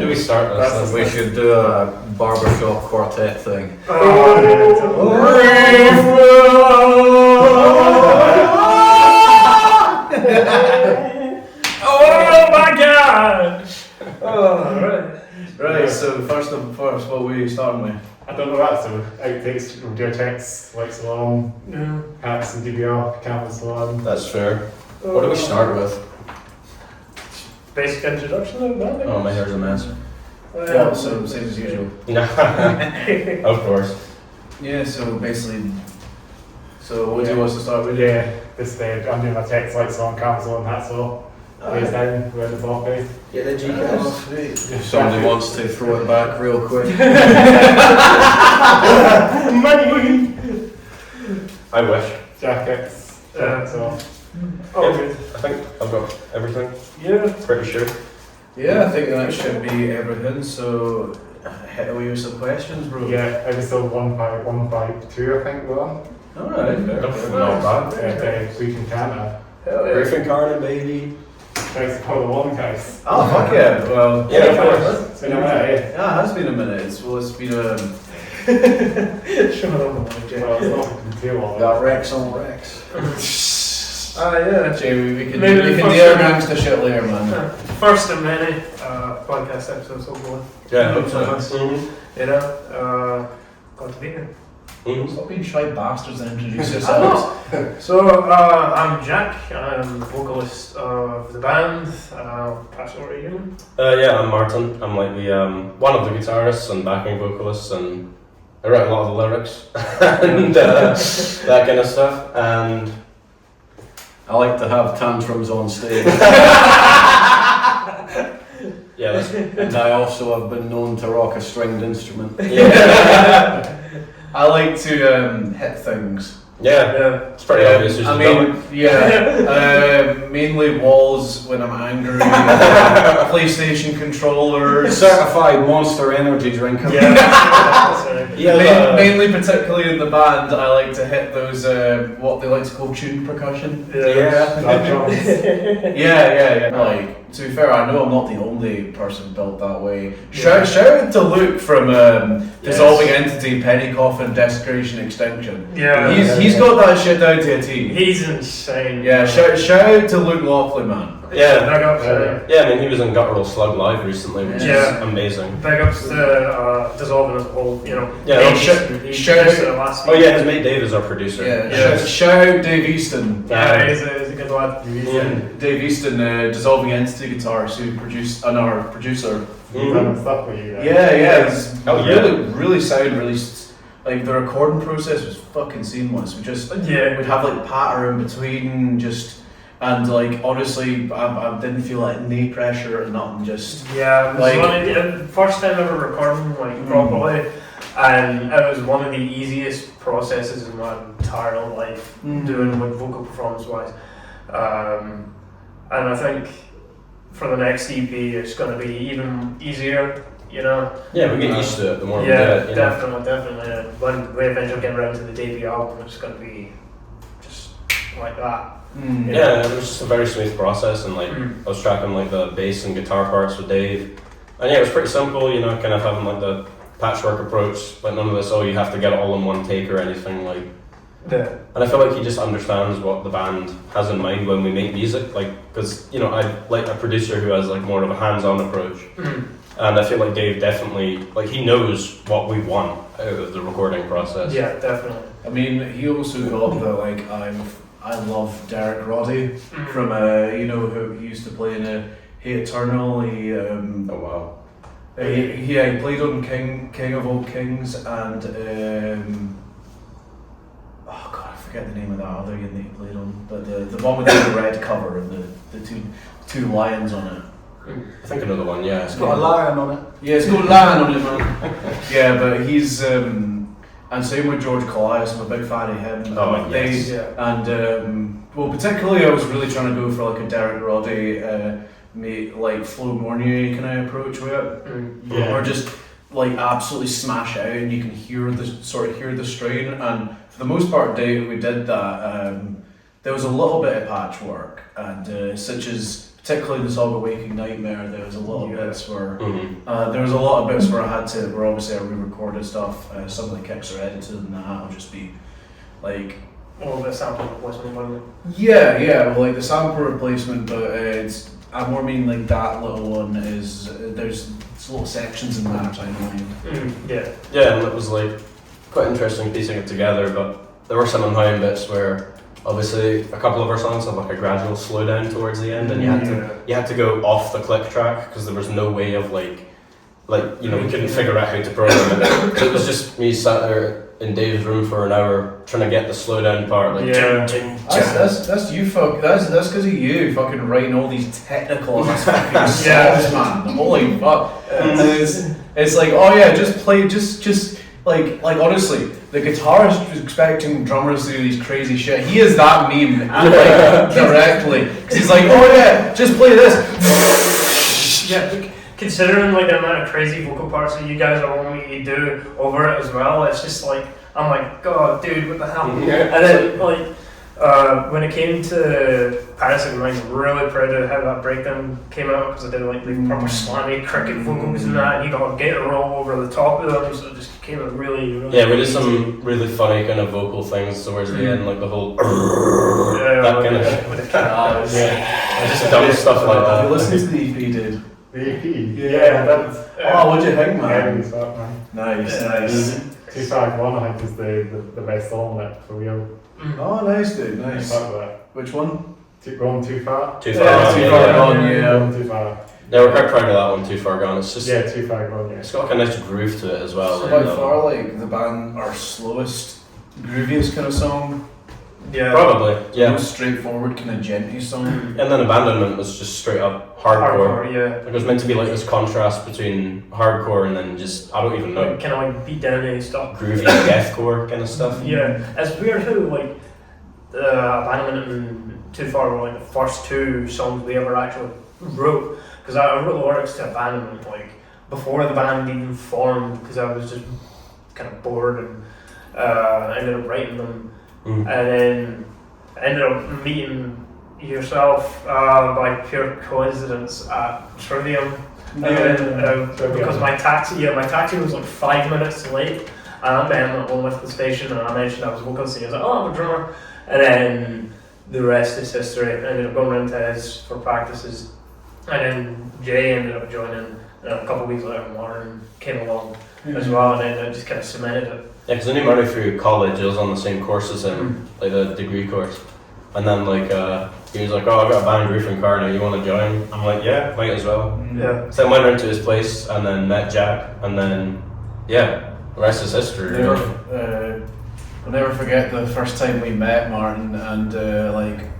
do we start this? We should do a barbershop quartet thing. Oh my god! Right, so first and first, what were you starting with? I don't know that, so outtakes from Outtakes, like Salon, hacks and DBR, Camel Salon. That's fair. What do we start with? Basic introduction of that. Oh, my hair's a mess. Yeah, so same as usual. Of course. Yeah, so basically, so what do you want us to start with? Yeah, this day I'm doing my text, like Salon, Camel Salon, that's all. Lays down, where the ball is. Yeah, the Oh, If somebody wants to throw it back real quick. Money! I wish. Jackets, so. Oh, good. I think I've got everything. Yeah. Pretty sure. Yeah, I think that should be everything, so hit away with some questions, bro. Yeah, I was still 152, I think, well. Alright, fair. Not bad. We can Canada. Hell yeah. Griffin Incarnate, baby. Thanks to call the one guys. Oh, fuck yeah, well. Yeah, of course. It's been a minute, Yeah, it has been a minute. It's been Shut up, Well, it's not been too long. got Rex on Rex. Yeah. Jamie, we can Maybe do first our one. gangster shit later, man. First of many podcast episodes, hopefully. Yeah, hopefully. You know, glad to be here. Stop being shy bastards and introduce yourselves. So, I'm Jack. I'm the vocalist of the band. Pass over to you. Yeah, I'm Martin. I'm like the one of the guitarists and backing vocalists, and I write a lot of the lyrics and that kind of stuff. And I like to have tantrums on stage. yeah, that's, And I also have been known to rock a stringed instrument. I like to hit things. yeah, it's pretty obvious. You I should do mean, it. yeah, mainly walls when I'm angry, PlayStation controllers. Certified Monster Energy drinker. Yeah, that's right. Yeah, Mainly, particularly in the band, I like to hit those what they like to call tune percussion. Yeah. Like, to be fair, I know I'm not the only person built that way. Shout out to Luke from Dissolving Entity, Penny Coffin, Desecration, Extinction. Yeah. He's got that shit down to a T. He's insane. Yeah, shout out to Luke Lockley, man. Yeah. Big ups, Yeah, I mean, he was in Guttural Slug live recently, which Yeah. is amazing. big ups to Dissolving as a whole, you know. Yeah, He shout- produced it last Oh week. yeah, his mate Dave is our producer. Yeah, shout out Dave Easton. Yeah, he's a good lad. Dave Easton, Dissolving Entity guitarist who produced, and our producer. Done stuff with you guys. Yeah, it's Oh, yeah. really sound released. Like the recording process was fucking seamless. We'd have like patter in between, and like honestly, I didn't feel like knee pressure or nothing. Just Yeah, it was Like- one of the first time ever recording properly, and it was one of the easiest processes in my entire life doing like vocal performance wise. And I think for the next EP it's going to be even easier, you know. Yeah, we get used to it the more we do Yeah, it. You know? definitely. And when we eventually get around to the debut album, it's going to be just like that. Yeah, it was just a very smooth process, and like Mm. I was tracking like the bass and guitar parts with Dave, and yeah, it was pretty simple. You know, kind of having like the patchwork approach, but none of this. Oh, you have to get it all in one take or anything like. Yeah. And I feel like he just understands what the band has in mind when we make music, like because you know I like a producer who has like more of a hands-on approach, and I feel like Dave definitely like he knows what we want out of the recording process. Yeah, definitely. I mean, he also got the like I love Derek Roddy from you know who he used to play in Hey Eternal. He Oh wow. he played on King of All Kings and oh god, I forget the name of that other game that he played on, but the one with the red cover and the two lions on it. I think another one. Yeah. It's got a lion on it. Yeah, it's got a lion on it, man. Yeah, but he's and same with George Colias. I'm a big fan of him. Oh, They- yes. Yeah. And well, particularly I was really trying to go for like a Derek Roddy, like Flo Mornier kind of approach with it, Yeah. or just like absolutely smash it out and you can hear the strain. And for the most part, we did that. There was a little bit of patchwork, and such as particularly the song "Waking Nightmare," there was a lot of bits where I had to, where obviously I re-recorded stuff. Some of the kicks are edited, and that'll just be like. All the sample replacement, wasn't it? Yeah, well, like the sample replacement, but I more mean like that little one is there's little sections in that I mind. Yeah. Yeah, and it was like quite interesting piecing it together, but there were some annoying bits where obviously a couple of our songs had like a gradual slowdown towards the end, and you had to go off the click track because there was no way of like we couldn't figure out how to program it. So it was just me sat there in Dave's room for an hour trying to get the slowdown part. Like, that's you fuck. That's because of you fucking writing all these technical fucking songs, man. Holy fuck! And it's like, oh yeah, just play, just like honestly, the guitarist is expecting drummers to do these crazy shit. He is that meme like, directly. Cause he's like, oh yeah, just play this. Yeah. Considering like the amount of crazy vocal parts that you guys are wanting me to do over it as well, it's just like I'm like, God, dude, what the hell? Yeah. And then like when it came to Parasite Mind, I'm really proud of how that breakdown came out because I did like the proper slammy cricket vocals and that, and you got a gator roll over the top of them, so it just came out really. Yeah, we did some really funny kind of vocal things towards the end, like the whole that kind of with the cat. just dumb stuff like that. You listen to the EP, dude. The EP? Yeah, that's... Oh, what'd you think, man? Man. Nice. 251, I think, is the best song like, for real. Oh, nice, dude, nice. That. Which one? Gone Too Far? Too Far Gone, yeah. Gone Too Far. Yeah, we're quite proud of that one, Too Far Gone. It's just Too Far Gone, yeah. It's got like a nice groove to it as well. So by far, like, the band, our slowest, grooviest kind of song. Yeah. Probably, yeah. Most straightforward, kind of genty song. And then Abandonment was just straight up hardcore. Yeah. It was meant to be like this contrast between hardcore and then just, I don't even know, Kind of like Beatdown stuff. groovy deathcore kind of stuff. Yeah, it's weird how like Abandonment and Too Far were like the first two songs we ever actually wrote. Because I wrote the lyrics to Abandonment like before the band even formed because I was just kind of bored and I ended up writing them. And then I ended up meeting yourself by pure coincidence at Trivium. Because my taxi was like 5 minutes late. And I met him at Longmouth the station and I mentioned I was vocal, so he was like, oh, I'm a drummer. And then the rest is history. I ended up going round to his for practices. And then Jay ended up joining. And a couple of weeks later, Martin came along as well, and then I just kind of cemented it. Yeah, because I knew Marty through college. I was on the same course as him, like the degree course. And then like he was like, "Oh, I've got a band group Incarnate. You want to join?" I'm like, "Yeah, might as well." Yeah. So I went round to his place and then met Jack, and then the rest is history. I'll never forget the first time we met, Martin, and like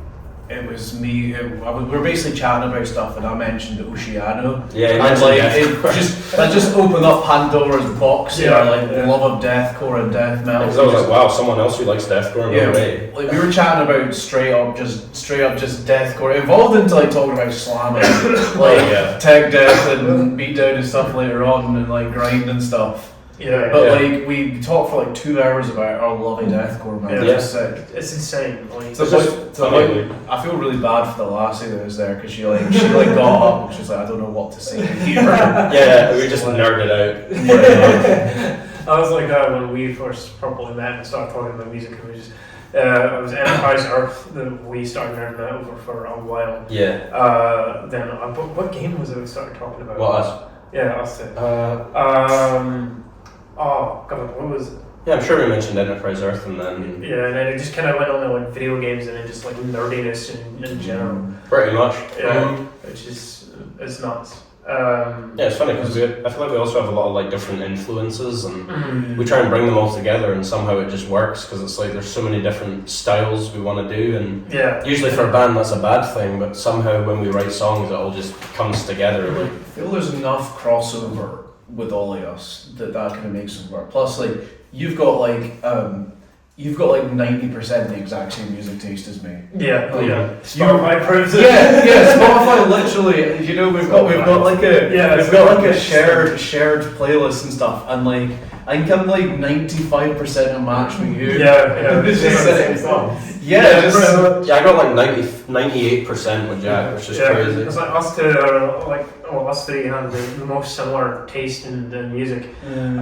it was me. We were basically chatting about stuff, and I mentioned Oceano. Yeah, and like that just opened up Pandora's box. Like the love of deathcore and death metal. Because I was like, wow, someone else who likes deathcore. No way. Like we were chatting about straight up just deathcore. It evolved into like talking about slamming, like tech death and beatdown and stuff later on, and like grind and stuff. Like we talked for like 2 hours about our love of deathcore, man. It's insane. Like, I feel really bad for the lassie that was there because she got up and she was like, I don't know what to say here. We just nerded out. I was like that when we first properly met and started talking about music. It was it was Enterprise Earth that we started nerding out over for a while. Then what game was it we started talking about? What, us? Yeah, us too. Oh god, what was it? Yeah, I'm sure we mentioned Enterprise Earth and then... Yeah, and then it just kind of went on to like video games and then just like nerdiness in general. Pretty much. Which is, it's nuts. It's funny because I feel like we also have a lot of like different influences and we try and bring them all together and somehow it just works because it's like there's so many different styles we want to do and usually for a band that's a bad thing, but somehow when we write songs it all just comes together. I feel there's enough crossover with all of us that kind of makes it work. Plus, like you've got like you've got like 90% the exact same music taste as me. Yeah, oh yeah. You- Spotify proves it. Yeah, Spotify literally. You know, we've got like a shared playlist and stuff, and like I think I'm like 95% a match with you. Yeah. It's just Same songs. yeah, I got like 98% with Jack, which is crazy. It's like us two are us three have the most similar taste in music. And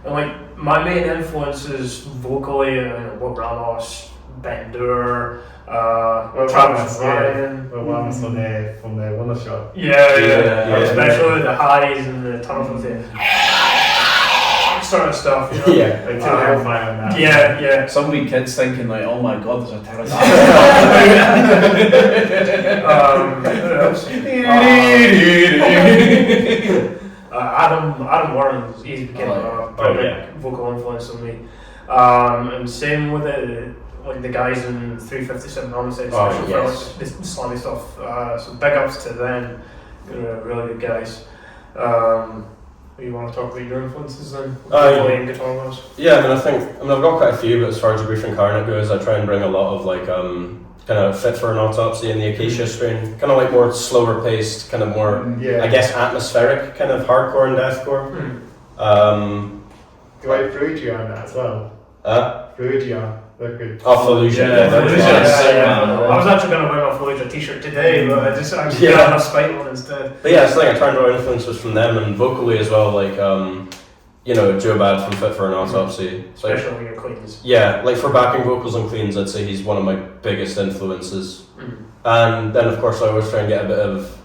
like my main influences vocally, Bob Ramos, Ben Dur, Travis Ryan. Well, one was from the Wonder Shot. Yeah. Especially the highs and the tunnels and sort of stuff. You know? Yeah. Like Hellfire and that. Yeah. some wee kids thinking like, oh my god, there's a pterodactyl. Adam Warren, he's became a vocal influence on me. And same with the guys in 357 Homicide, especially for like the slammy stuff. So big ups to them, really good guys. You want to talk about your influences then? Playing guitar wise? Yeah, I've got quite a few, but as far as the Brief Incarnate goes, I try and bring a lot of like kind of Fit for an Autopsy and the Acacia strain, kind of like more slower paced, kind of more, I guess, atmospheric, kind of hardcore and deathcore. Do I Frugia on that as well? Frugia. They're good. Oh, Fallujah. I was actually going to wear my Fallujah t-shirt today, but I just actually got a spite one instead. But yeah, it's like I try and draw influences from them, and vocally as well, like Joe Bad from Fit for an Autopsy. Especially when you're cleans. Yeah, like for backing vocals on cleans, I'd say he's one of my biggest influences. And then of course I always try and get a bit of,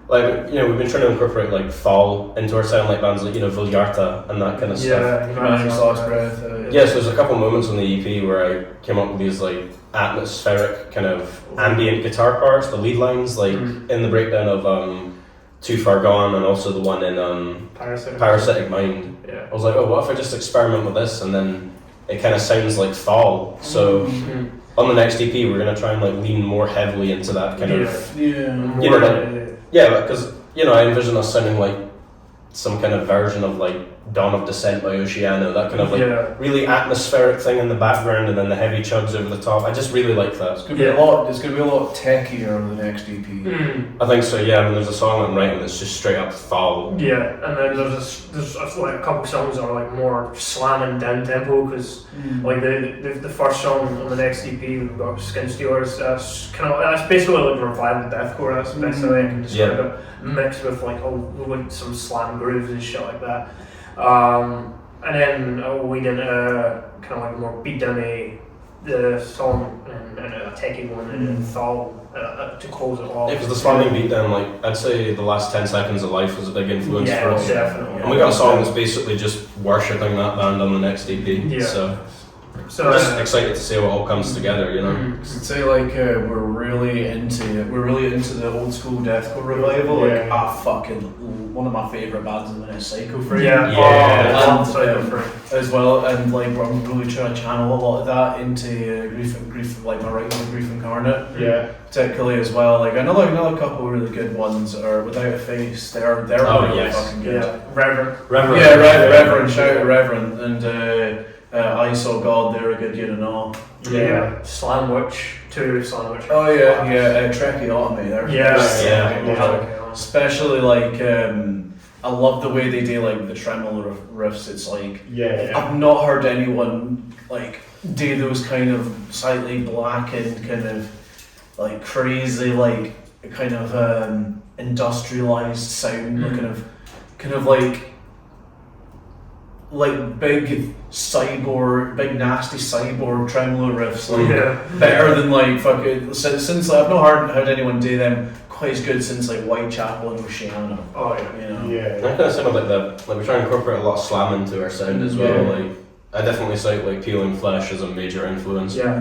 like, we've been trying to incorporate like Fall into our sound, like bands like, Viljarta and that kind of stuff. Last Breath. Yeah, so there's a couple moments on the EP where I came up with these like atmospheric kind of ambient guitar parts, the lead lines, like in the breakdown of Too Far Gone and also the one in Parasitic Mind. Yeah. I was like, what if I just experiment with this and then it kind of sounds like Fall. So on the next EP we're going to try and like lean more heavily into that kind of... because I envision us sounding like some kind of version of like Dawn of Descent by Oceano, that kind of like really atmospheric thing in the background and then the heavy chugs over the top. I just really like that. It's gonna be a lot techier on the next EP. I think so, yeah. I mean, there's a song I'm writing that's just straight up Fall. Yeah, and then there's like a couple songs that are like more slamming down tempo because like the first song on the next EP we've got Skin Stealers. That's basically like revival deathcore. That's the best way I can describe it. Mixed with like some slam grooves and shit like that. And then we did kind of like more beatdown the song and a techie one and Thal to close it off. Yeah, because the slamming beatdown, like I'd say the last 10 seconds of Life was a big influence for us. Definitely. And we got a song that's basically just worshipping that band on the next EP. Yeah. So I'm just excited to see what all comes together, I'd say like we're really into the old school deathcore revival. Like fucking one of my favourite bands in the minute, Psycho Free. As well, and like we're really trying to channel a lot of that into grief, like my writing with Grief Incarnate. Yeah. Particularly as well, like another couple of really good ones are Without a Face. They're really fucking good. Yeah. Reverend. Reverend. Shout out Reverend and. I Saw God, they're a good unit and all. Yeah. Slamwich, Oh yeah, Tracheotomy. Yeah. Especially like, I love the way they do like the tremolo riffs. It's like I've not heard anyone like do those kind of slightly blackened kind of like crazy like kind of industrialized sound, kind of like big nasty cyborg tremolo riffs, better than like fucking since I've not heard anyone do them quite as good since like Whitechapel and Oceano. Oh yeah, Yeah. I kind of sound like we try and incorporate a lot of slam into our sound as well. Like I definitely cite like Peeling Flesh as a major influence. Yeah,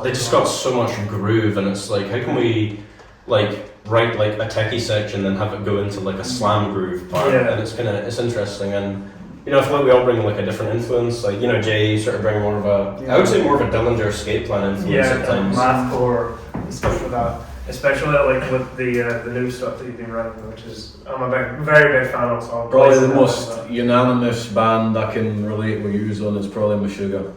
they just got so much groove, and it's like how can we like write like a techie section and have it go into like a slam groove part, and it's interesting. And I feel like we all bring like a different influence. Like Jay sort of bring more of a I would say more of a Dillinger Escape Plan influence at times. Mathcore and stuff like that. especially like with the new stuff that you've been writing, which is I'm a very big fan of. So I'll Probably place the it most on that. unanimous band I can relate with you on is probably Meshuggah.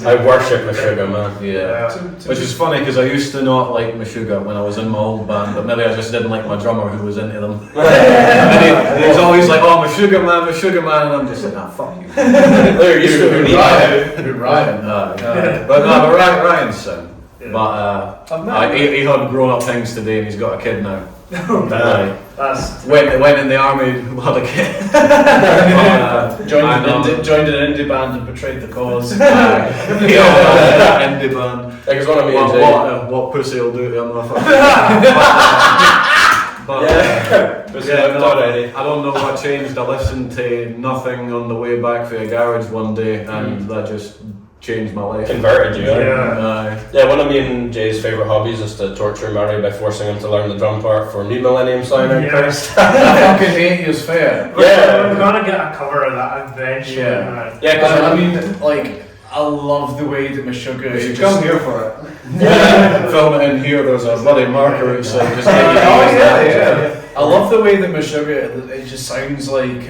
I worship Meshuggah, man. Yeah. Which is funny because I used to not like Meshuggah when I was in my old band, but maybe I just didn't like my drummer who was into them. And he was always like, "Oh, Meshuggah man," and I'm just like, "Ah, fuck you." They're used to it. Ryan. But Ryan's son. Yeah. But he had grown up things today and he's got a kid now. That's Went in the army, had a kid. Joined an indie band and betrayed the cause. Indie band. Because one of me and Jay. What pussy will do to him, But I don't know what changed. I listened to nothing on the way back from a garage one day, and that just changed my life. Converted you, yeah. One of me and Jay's favourite hobbies is to torture Murray by forcing him to learn the drum part for New Millennium Sign first. I fucking hate his fair. We're gonna get a cover of that eventually. Yeah. Because I mean, like, I love the way that Meshuggah is. Come here for it. Film it in here. There's a bloody marker outside. Just yeah. I love the way that Meshuggah, it just sounds like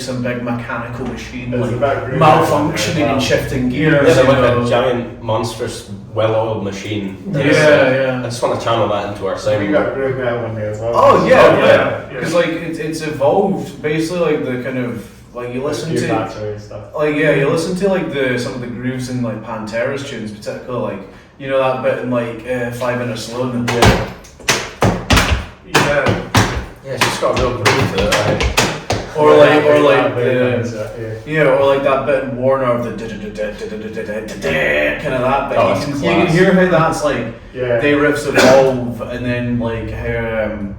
some big mechanical machine, like malfunctioning and shifting gears. Like a giant, monstrous, well-oiled machine. Yeah. I just want to channel that into our sound. We got groove metal one day as well. Oh yeah. Because like it's evolved basically like the kind of like you listen to stuff. like you listen to like some of the grooves in like Pantera's tunes, particularly like you know that bit in like 5 Minutes Slow and Yeah, it's just got a real groove to it, right? or like that bit in Warner of the kind of that bit. Oh, You can hear how that's like they riffs evolve and then like how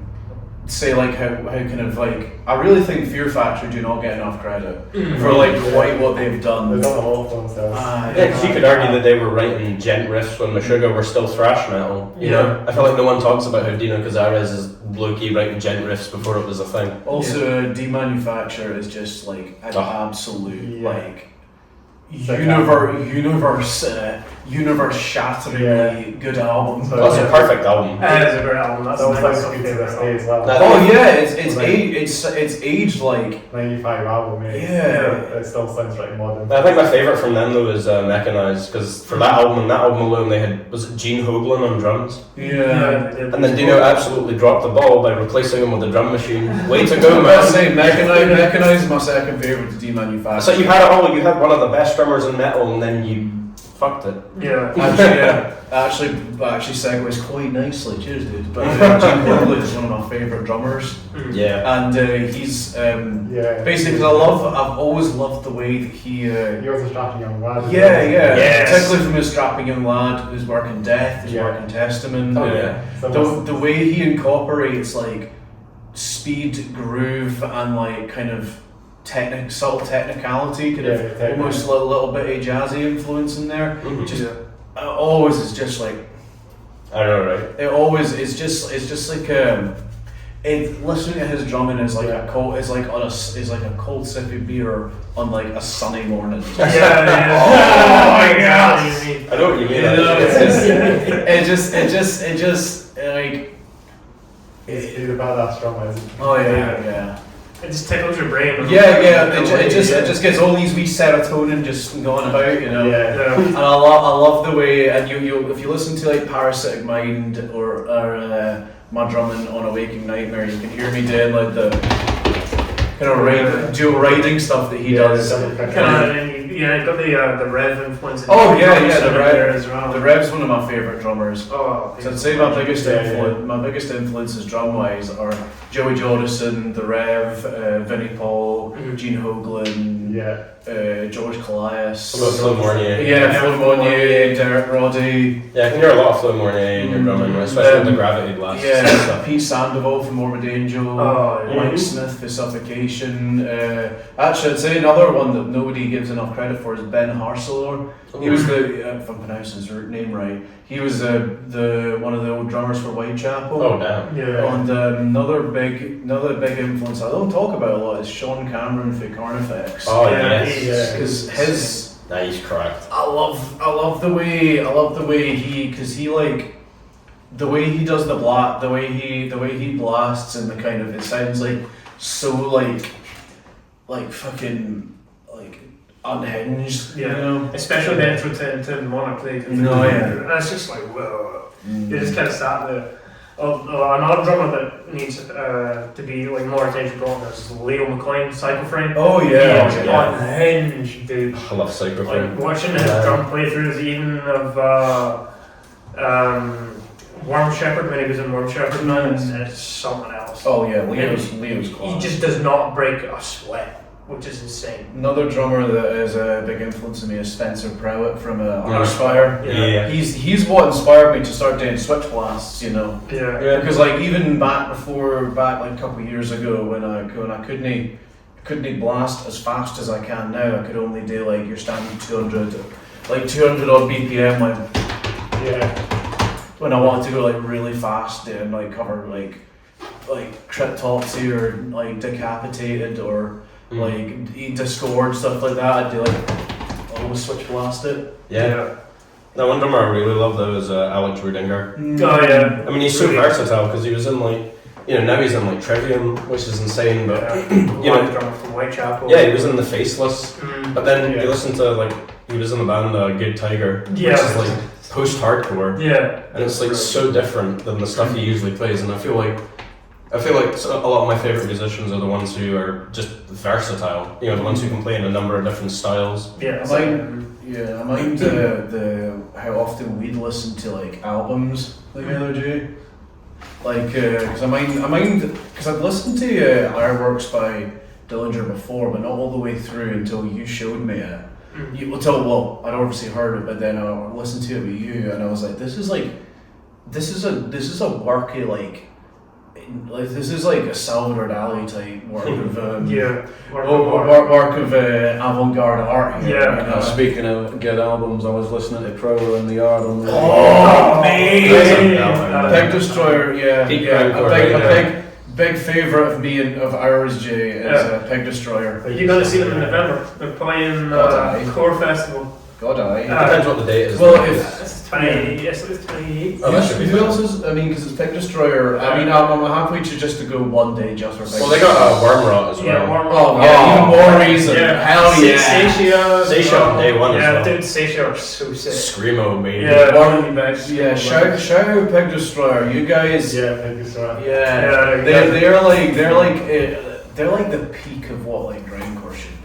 how kind of like I really think Fear Factory do not get enough credit for like quite what they've done. They've done a lot for themselves. Because you could argue that they were writing gent riffs when Meshuggah were still thrash metal. You know? I feel like no one talks about how Dino Cazares is low-key writing gent riffs before it was a thing. Also, Demanufacture is just like an absolute like universe-shatteringly good album. That's a perfect album. It is a great album. That's That was my like good to this favorite day as well. Oh yeah, it's aged like 95 album, mate. Yeah. It still sounds right modern. I think my favourite from them though is Mechanized, because for that album alone they had, was it Gene Hoglan on drums? And then Dino absolutely dropped the ball by replacing him with a drum machine. Way to go, man. Mechanized is my second favorite to Demanufacture. So you had it all, you had one of the best drummers in metal and then you fucked it. Actually segues quite nicely. Cheers, dude. But Gene Hoglan is one of my favourite drummers. Yeah. And he's basically because I've always loved the way that he. He was a strapping young lad. Yes. Particularly from his strapping young lad, his work in Death, his work in Testament. The way he incorporates like speed, groove, and like kind of subtle technicality, kind of almost a little bit of jazzy influence in there. Just always is just like I know, right? it always is just like listening to his drumming is like a cold is like a cold sip of beer on like a sunny morning. Oh my god! I know what you mean. It just like He's a badass drummer, isn't he? oh yeah. It just tickles your brain. It just gets all these wee serotonin just going about, you know. And I love the way, and you if you listen to like Parasitic Mind or my drumming on A Waking Nightmare, you can hear me doing like the kind of dual writing stuff that he does. Got the Rev influence. The Rev as well. The Rev's one of my favourite drummers. Oh, so I'd say my biggest influences drum wise are Joey Jordison, the Rev, Vinnie Paul, Gene Hoglan, George Callias. Flo Mornier. Flo Mornier, Derek Roddy. Yeah, I can hear a lot of Flo Mornier in your drumming, especially with the gravity blast. Pete Sandoval from Morbid Angel, Mike Smith for Suffocation. Actually, I'd say another one that nobody gives enough credit for is Ben Harcelor. He was if I'm pronouncing his name right, he was the one of the old drummers for Whitechapel. Oh damn. And another big influence I don't talk about a lot is Sean Cameron for Carnifex. Oh yes. Because his he's correct. I love the way he like the way he does the way he blasts, and the kind of, it sounds like so like fucking like unhinged, you know. Especially the intro to Monarch Plate. No, yeah. And it's just like, whoa. You just kind of sat there. Another drummer that needs to be like more attention brought on is Leo McLean, Psycho Frame. Oh yeah, Unhinged, dude. I love Psycho Frame. Like watching his drum playthroughs, even of Worm Shepherd when he was in Worm Shepherd, man, it's something else. Oh yeah, Leo's class. He just does not break a sweat, which is insane. Another drummer that is a big influence on me is Spencer Prowett from Archfire. Yeah. He's what inspired me to start doing switch blasts, you know. Yeah. Because like even back like a couple of years ago when I couldn't blast as fast as I can now, I could only do like your standard 200 odd BPM when I wanted to go like really fast and like cover like Cryptopsy or like Decapitated or like Discord, stuff like that. I'd do like always switch blast it. Yeah. Now, one drummer I really love though is Alex Rudinger. Oh yeah. I mean, he's so versatile because he was in like, now he's in like Trivium, which is insane, but drummer from Whitechapel. Yeah, he was in the Faceless, but then Yeah. you listen to like, he was in the band Good Tiger, which Yeah. is like post-hardcore, Yeah. and it's like so different than the stuff he usually plays, and I feel like a lot of my favourite musicians are the ones who are just versatile, the ones who can play in a number of different styles. Yeah. I mind the how often we'd listen to like albums together, Jay. Like, because I'd listened to Ironworks by Dillinger before, but not all the way through until you showed me it. I'd obviously heard it, but then I listened to it with you, and I was like, this is a worky like this is like a Salvador Dali type work of work of avant-garde art here. Yeah. Speaking of good albums, I was listening to Prowler in the Yard on the Amazing! Pig Destroyer, Grindcore, big favourite of me and of ours, Jay, is Pig Destroyer. You're gonna see them in November. They're playing Core Festival. God, It depends what the date is. Well, It's 28. Yes, it's 28. Oh, that should be who fun. else is? I mean, because it's Pig Destroyer. I mean, I'm happy to go one day just for Pig. Well, they got Worm Rot as well. Yeah, Worm Oh, Rot. yeah, even more reason. Yeah. Hell yeah. Sasha on day one as Yeah, well. dude, Sasha are so sick. Screamo, maybe. Yeah, shout out Pig Destroyer. You guys. Yeah, thank you so much. Yeah. They're like the peak of what like Grindcore should be.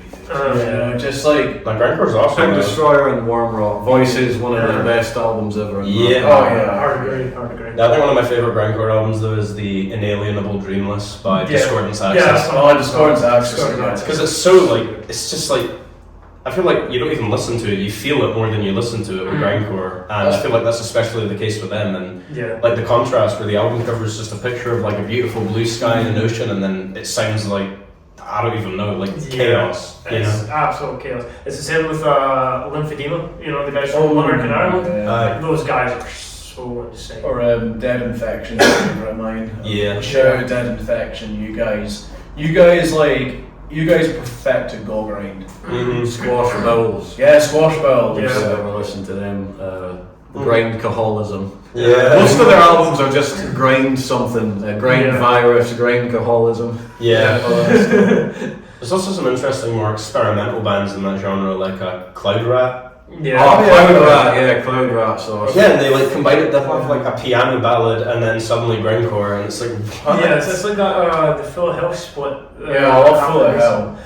Just like Grindcore's awesome. Pig Destroyer and Worm Rot. Voices, one of the best albums ever. Yeah. Hard to agree. I think one of my favourite Grindcore albums though is the Inalienable Dreamless by Discordance Access. Discordance Access. Because it's so like, it's just like, I feel like you don't even listen to it, you feel it more than you listen to it with Grindcore, and I feel like that's especially the case with them, and like the contrast where the album cover is just a picture of like a beautiful blue sky and an ocean, and then it sounds like, I don't even know, like chaos. It's absolute chaos. It's the same with Lymphedema, the guys from American Ireland. Those guys are so insane. Or Dead Infection, favorite of mine. Yeah. Shout out Dead Infection, you guys perfected Go Grind. Squash Bowls. Yeah, Squash Bowls. Yeah, we listened to them. Grindcaholism. Yeah. Most of their albums are just grind something. Grind virus, grindcaholism. Yeah. There's also some interesting, more experimental bands in that genre, like Cloud Rat. Cloud Rat's awesome. Yeah, and they like combine it. They have like a piano ballad and then suddenly grindcore, and it's like what? Yeah, it's like that the Full of Hell split. I love Full of Hell.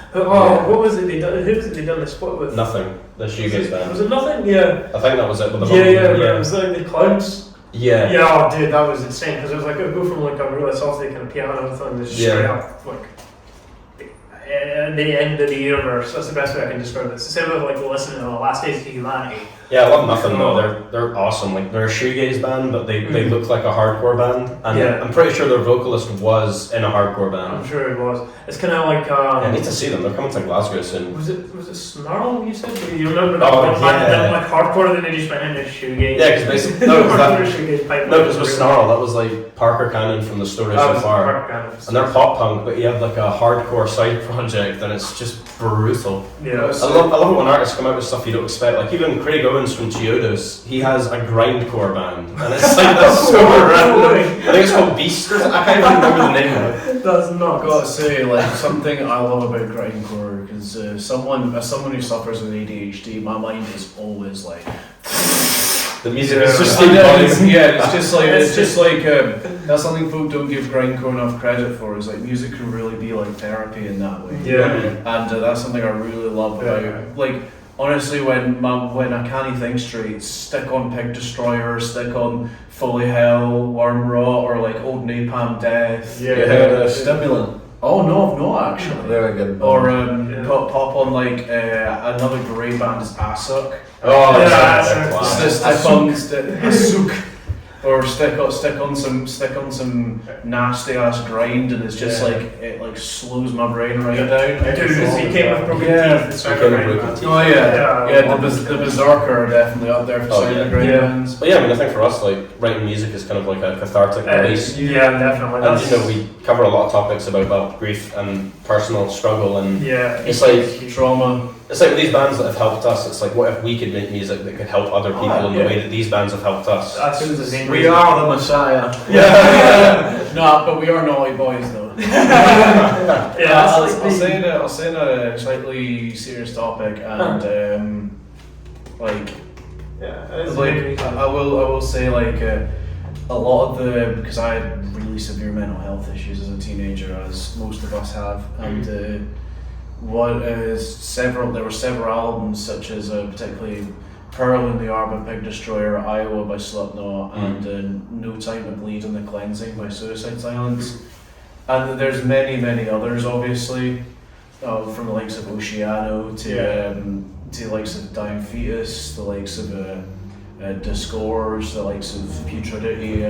What was it they done? Who was it they done the split with? Nothing. The shoegaze band. Was it Nothing? Yeah. I think that was it. With the It was like the Clouds. Yeah. Yeah, oh, dude, that was insane because it was like it would go from like a really soft kind of piano thing to straight up like the end of the universe. That's the best way I can describe it. It's the same with like listening to the Last Days of Humanity. Yeah, I love Nothing though. They're awesome. Like they're a shoegaze band, but they look like a hardcore band. And I'm pretty sure their vocalist was in a hardcore band. I'm sure it was. It's kind of like. I need to see them. They're coming to Glasgow soon. Was it Snarl? You said you remember that one band that like hardcore, then they just went into shoegaze. Yeah, because basically because with Snarl that was like Parker Cannon from The Story So Far, and they're pop punk, but you have like a hardcore side project, and it's just brutal. Yeah. I love it when artists come out with stuff you don't expect. Like even Craig Owens from Chiodos, he has a grindcore band, and it's like that's so random. I think it's called Beast. Or I can't even remember the name of it. That's not. I've got to say, like, something I love about grindcore, because as someone who suffers with ADHD, my mind is always like. The music is just it's just like that's something folk don't give grindcore enough credit for. Is like music can really be like therapy in that way. Yeah. And that's something I really love about. Like honestly, when I can't think straight, stick on Pig Destroyer, stick on Fully Hell, Worm Rot, or like Old Napalm Death. You heard Stimulant? Oh no, I've not actually. Very good. Or pop on like another great band is Asuk. Oh, Stick on some nasty ass grind, and it's just like it like slows my brain right down. Dude, he came with broken teeth. Oh yeah, the Berserker are definitely up there for some of the great bands. But yeah, I mean, I think for us, like writing music is kind of like a cathartic release. Yeah, definitely. And you know, we cover a lot of topics about grief and personal struggle, and it's like trauma. It's like with these bands that have helped us, it's like, what if we could make music that could help other people in the way that these bands have helped us? We are the Messiah. No, but we are naughty boys though. I'll say in a slightly serious topic, and I will say like a lot of because I had really severe mental health issues as a teenager, as most of us have, and there were several albums such as particularly Pearl in the Arbor, Pig Destroyer, Iowa by Slipknot, and No Time to Bleed and The Cleansing by Suicide Silence. And there's many others, obviously, from the likes of Oceano to the likes of Dying Fetus, the likes of Discourse, the likes of Putridity.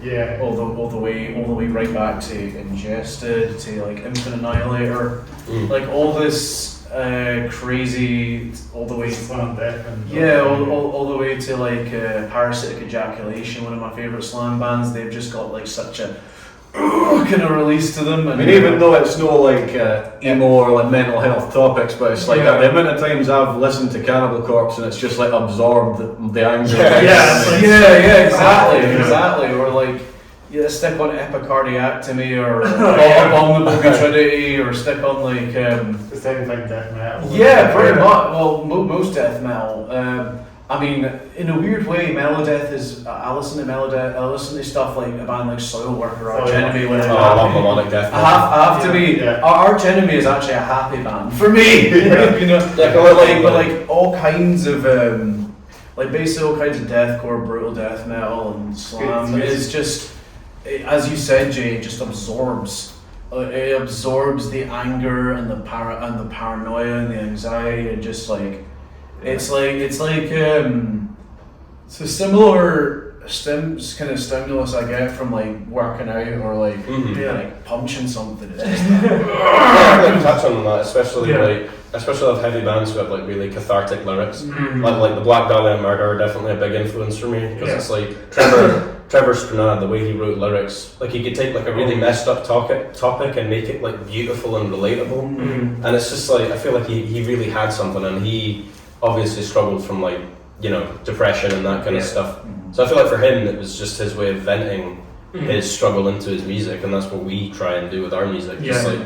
Yeah. All the way right back to Ingested, to like Infinite Annihilator, like all this crazy, all the way all the way to like Parasitic Ejaculation, one of my favourite slam bands. They've just got like such a kind of release to them. I mean, even though it's no like emo or like mental health topics, but it's like the amount of times I've listened to Cannibal Corpse and it's just like absorbed the anger. Exactly. Or like stick on Epicardiactomy or Abominable Putridity, or stick on like the same thing, death metal. Yeah, pretty much. Well, most death metal. I mean, in a weird way, Melodeath is. I listen to Melodeath. I listen to stuff like a band like Soilworker or Arch Enemy. When I love melodic death metal. I have to be. Arch Enemy is actually a happy band for me. You know, but like all kinds of like basically all kinds of deathcore, brutal death metal, and slam is just, as you said, Jay, it just absorbs. It absorbs the anger and the paranoia and the anxiety, and just like. It's a similar kind of stimulus I get from like working out or like like punching something. I can touch on that, especially with heavy bands who have like really cathartic lyrics. Like the Black Dahlia Murder are definitely a big influence for me, because it's like Trevor Strnad, the way he wrote lyrics, like he could take like a really messed up topic and make it like beautiful and relatable. And it's just like, I feel like he really had something, and he obviously struggled from like, you know, depression and that kind of stuff. So I feel like for him it was just his way of venting his struggle into his music, and that's what we try and do with our music. Just like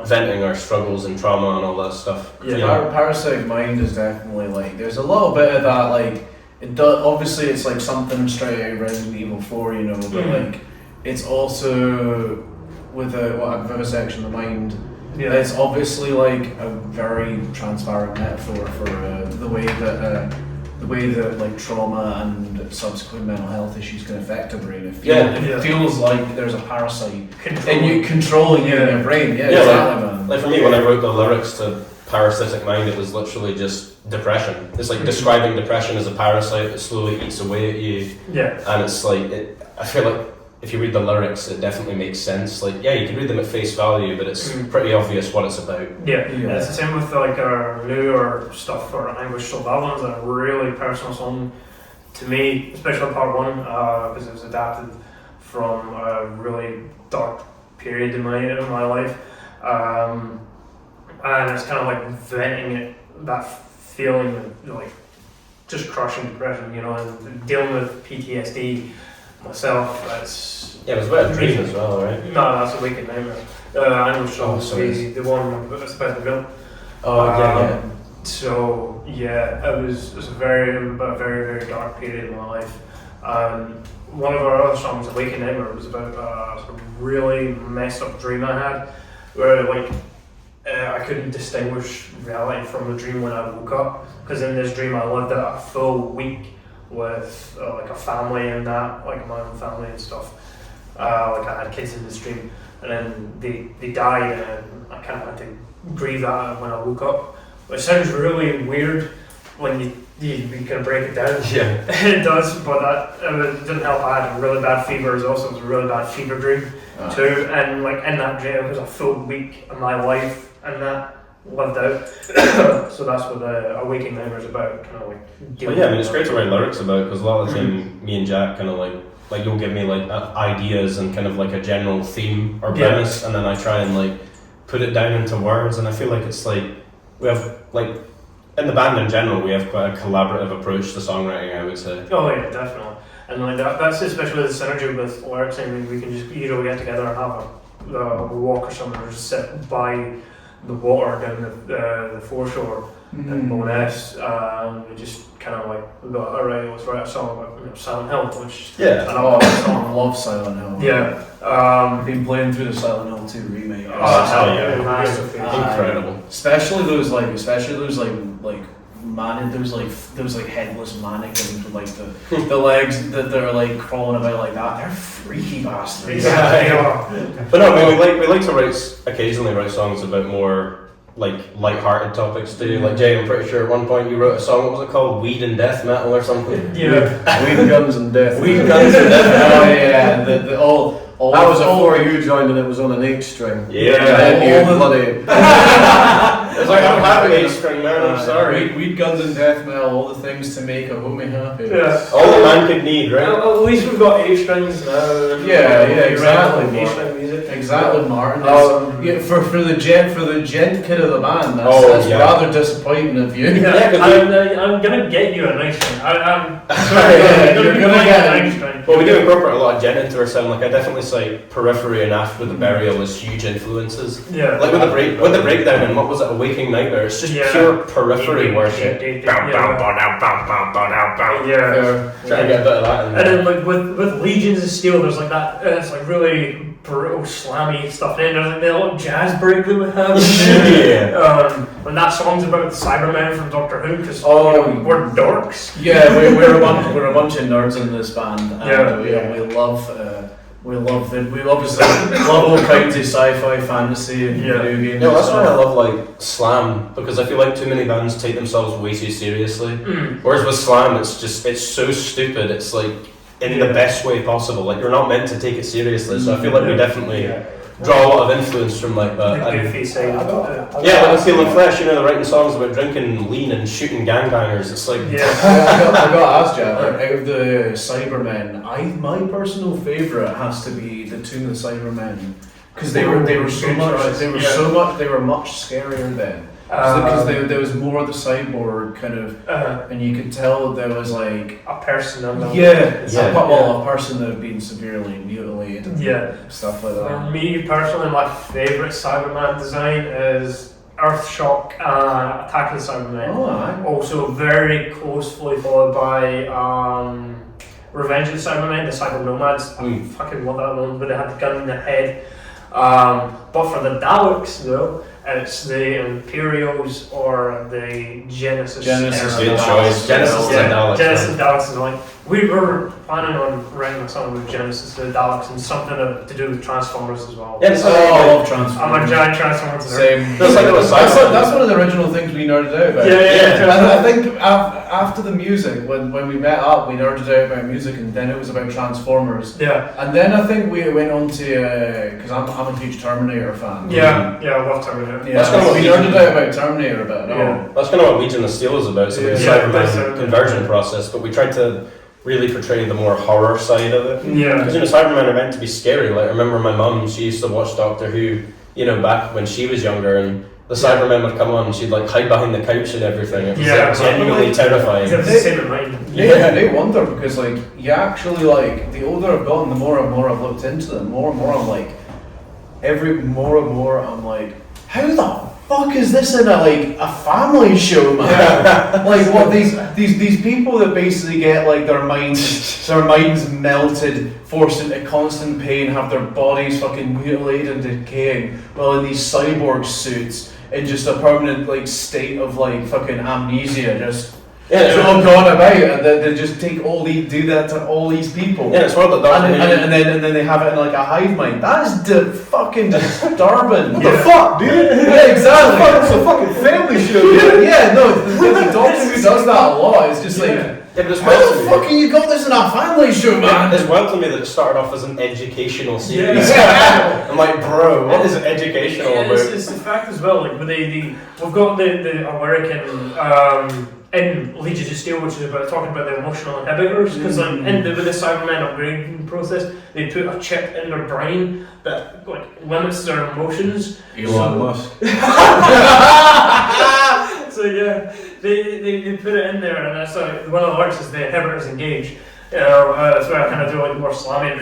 venting our struggles and trauma and all that stuff. Parasitic Mind is definitely like, there's a little bit of that, like it does, obviously it's like something straight out of Resident Evil 4, you know, but like it's also with Vivisection of the Mind. Yeah. It's obviously like a very transparent metaphor for the way that like trauma and subsequent mental health issues can affect a brain. It feels like there's a parasite controlling you in your brain. Yeah, exactly, man. Like for me, when I wrote the lyrics to Parasitic Mind, it was literally just depression. It's like describing depression as a parasite that slowly eats away at you. Yeah. And it's like, I feel like if you read the lyrics, it definitely makes sense. Like, you can read them at face value, but it's pretty obvious what it's about. Yeah. It's the same with like our newer stuff for Anguish Till Babylon's, a really personal song to me, especially part one, because it was adapted from a really dark period in my life, and it's kind of like venting that feeling of like just crushing depression, you know, and dealing with PTSD myself. Yeah, it was about a dream as well, right? No, that's a Waking Nightmare. Animal Show, sorry. the one that's about the milk. Oh, yeah. So yeah, it was a very very dark period in my life. One of our other songs, Waking Nightmare, was about a sort of really messed up dream I had, where like I couldn't distinguish reality from the dream when I woke up. Because in this dream, I lived out a full week with like a family and that, like my own family and stuff. Like I had kids in this dream, and then they died, and I kind of had to grieve that when I woke up. It sounds really weird when you kind of break it down. Yeah. It does, but it didn't help. I had a really bad fever as well, so it was a really bad fever dream too. And like in that dream, it was a full week of my life, and that lived out. So that's what a Waking Nightmare is about, kind of like. Well, yeah, I mean, it's great to write lyrics about, because a lot of the time, me and Jack kind of like you'll give me like ideas and kind of like a general theme or premise, and then I try and like put it down into words, and I feel like it's like we have like in the band in general we have quite a collaborative approach to songwriting, I would say. Oh yeah, definitely. And like that's especially the synergy with lyrics. I mean, we can just get together and have a walk or something, or just sit by the water down the foreshore in Bowness, and just kind of like we got alright, let's write a song about Silent Hill, which I love Silent Hill. Yeah. I've been playing through the Silent Hill 2 remake. Hell yeah. Massive. Incredible. Especially those like manic, those headless mannequins with like the legs that they're like crawling about like that. They're freaky bastards. Yeah. But no, I mean, we like to occasionally write songs about more like light-hearted topics too. Like Jay, I'm pretty sure at one point you wrote a song. What was it called? Weed and Death Metal or something? Yeah. Weed, Guns and Death. Weed, Guns and Death. Oh yeah, all That was before you joined and it was on an 8-string. Yeah. Bloody. It's like, I'm happy 8-string, man, I'm sorry. Weed, Guns and Death Metal, all the things to make a homie happy. Yeah. All the man could need, right? At least we've got 8 strings now. Yeah, exactly. 8-string music. Exactly, Martin. Yeah, for the gent kid of the band, that's rather disappointing of you. I'm gonna get you a nice string. I'm sorry, you're gonna get a nice string. Well, we do incorporate a lot of gent into our sound. Like I definitely say Periphery and After the Burial as huge influences. Yeah. Like with the breakdown and what was it, A Waking Nightmare? It's just pure Periphery worship. Yeah. Trying to get a bit of that in there. And then like with Legions of Steel, there's like that. It's like really brutal, slammy stuff. And then there's like the little jazz break that we have. When that song's about the Cybermen from Doctor Who, because we're dorks. Yeah, we're a bunch of nerds in this band. And we obviously love all kinds of sci-fi, fantasy, and video games. No, that's why I love like slam, because I feel like too many bands take themselves way too seriously. Whereas with slam, it's so stupid. It's like in the best way possible. Like you're not meant to take it seriously. So I feel like we definitely draw a lot of influence from like that. The goofy side. Yeah, like Feeling Flesh, you know, they're writing songs about drinking lean and shooting gangbangers. It's like I got to ask you, out of the Cybermen, my personal favourite has to be the Tomb of the Cybermen, because they were much scarier then. Because there was more of the cyborg kind of, and you could tell there was like a person. A person that had been severely mutilated. And stuff like that. For me personally, my favourite Cyberman design is Earthshock attacking Cybermen. Also very closely followed by Revenge of the Cybermen, the Cyber Nomads. I fucking love that one, but they had the gun in their head. But for the Daleks though, it's the Imperials or the Genesis. Good choice. Genesis and Daleks. Genesis and Daleks is like, we were planning on writing a song with Genesis and Daleks and something to do with Transformers as well. Yeah, I love Transformers. I'm a giant Transformers nerd. Same. That's one of the original things we nerded out about. I think after the music, when we met up, we nerded out about music, and then it was about Transformers. Yeah. And then I think we went on to, because I'm a huge Terminator fan. Yeah, I love Terminator. Yeah, we nerded out about Terminator a bit. That's kind of what Legion of Steel is about. It's about the Cyberman conversion process, but we tried to really portray the more horror side of it. Yeah. Because, you know, Cybermen are meant to be scary. Like, I remember my mum, she used to watch Doctor Who, you know, back when she was younger, and the Cybermen would come on and she'd like hide behind the couch and everything. It was Yeah. like, genuinely terrifying. It's the same in mine. Yeah, they wonder because like you actually like the older I've gotten, the more and more I've looked into them. More and more I'm like, more and more I'm like, how the fuck is this in a family show, man? Like what these people that basically get like their minds melted, forced into constant pain, have their bodies fucking mutilated and decaying, while in these cyborg suits in just a permanent like state of like fucking amnesia, just all gone about, and they just do that to all these people. Yeah, it's one of the and then they have it in like a hive mind. That is fucking disturbing. What the fuck, dude? Yeah, exactly. It's a fucking family show. Yeah, no, the doctor who does that a lot is just like, Yeah, but it's how the fuck you got this in a family show, man? It's wild to me that it started off as an educational series. Yeah. I'm like, bro, what is it educational Yeah, about? it's the fact as well, like, we've got the American in Legion of Steel, which is talking about the emotional inhibitors, because like with the Cybermen upgrading process, they put a chip in their brain that like limits their emotions. Elon Musk. So yeah, they put it in there, and that's one of the words is the inhibitors engage. That's why I kind of do like more slamming.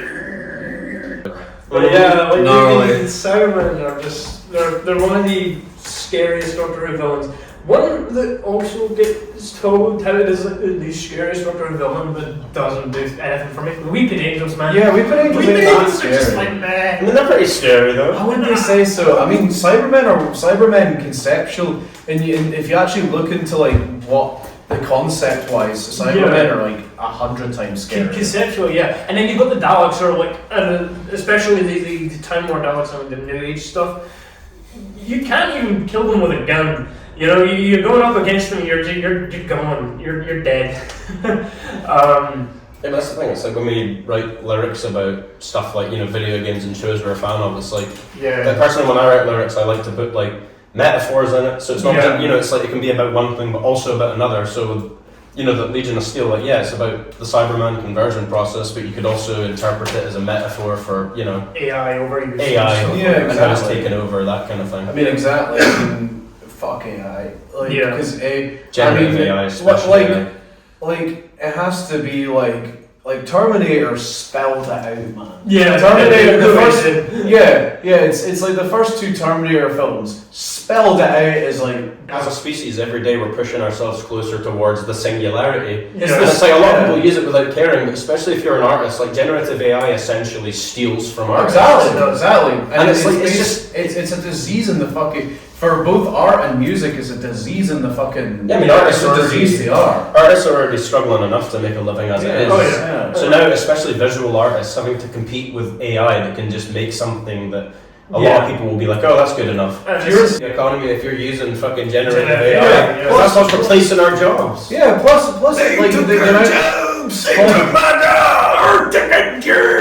But yeah, like the Cybermen are just they're one of the scariest Doctor Who villains. One that also gets touted as like the scariest Doctor Who villain but doesn't do anything for me. Weeping Angels, man. Yeah, Weeping Angels are just like meh. I mean, they're pretty scary though. How would they say so? I mean, Cybermen conceptual, and if you actually look into like what the concept-wise, Cybermen are like 100 times scarier. Conceptual, yeah. And then you've got the Daleks, or like, especially the Time War Daleks and the New Age stuff. You can't even kill them with a gun. You know, you're going up against them. You're gone. You're dead. Yeah, that's the thing. It's like when we write lyrics about stuff like video games and shows we're a fan of. It's like like personally, when I write lyrics, I like to put like metaphors in it. So it's not it's like it can be about one thing, but also about another. So the Legion of Steel, it's about the Cyberman conversion process, but you could also interpret it as a metaphor for AI overuse. AI, and how it's taken over, that kind of thing. I mean, exactly. I mean, fuck AI. Because generative AI, especially. Like it has to be like Terminator spelled it out, man. Yeah, Terminator. The first, it's like the first two Terminator films spelled it out as like. As a species, every day we're pushing ourselves closer towards the singularity. Yeah. It's like a lot of people use it without caring, but especially if you're an artist, like generative AI essentially steals from artists. Exactly. And it's a disease in the fucking. For both art and music, is a disease in the fucking. Yeah, I mean, artists it's a disease they are. Artists are already struggling enough to make a living as it is. Oh, yeah. So now, especially visual artists, having to compete with AI that can just make something that a lot of people will be like, oh, that's good enough. The economy, if you're using fucking generative AI, that's what's replacing our jobs. Yeah, plus like jobs! They took my job!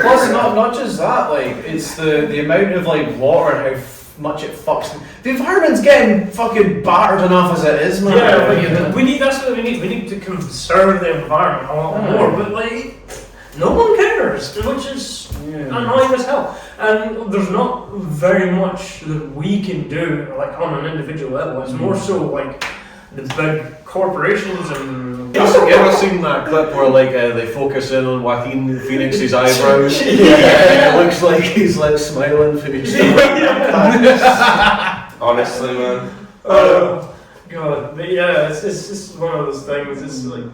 Plus, not just that, like, it's the amount of like water and how much it fucks. The environment's getting fucking battered enough as it is, man. Yeah, that's what we need. We need to conserve the environment a lot more, but like, no one cares, which is annoying as hell. And there's not very much that we can do, like on an individual level. It's more so like the big corporations and. You ever seen that clip where they focus in on Joaquin Phoenix's eyebrows? And it looks like he's like smiling for each Honestly, man. Oh God, but yeah, it's just one of those things. It's like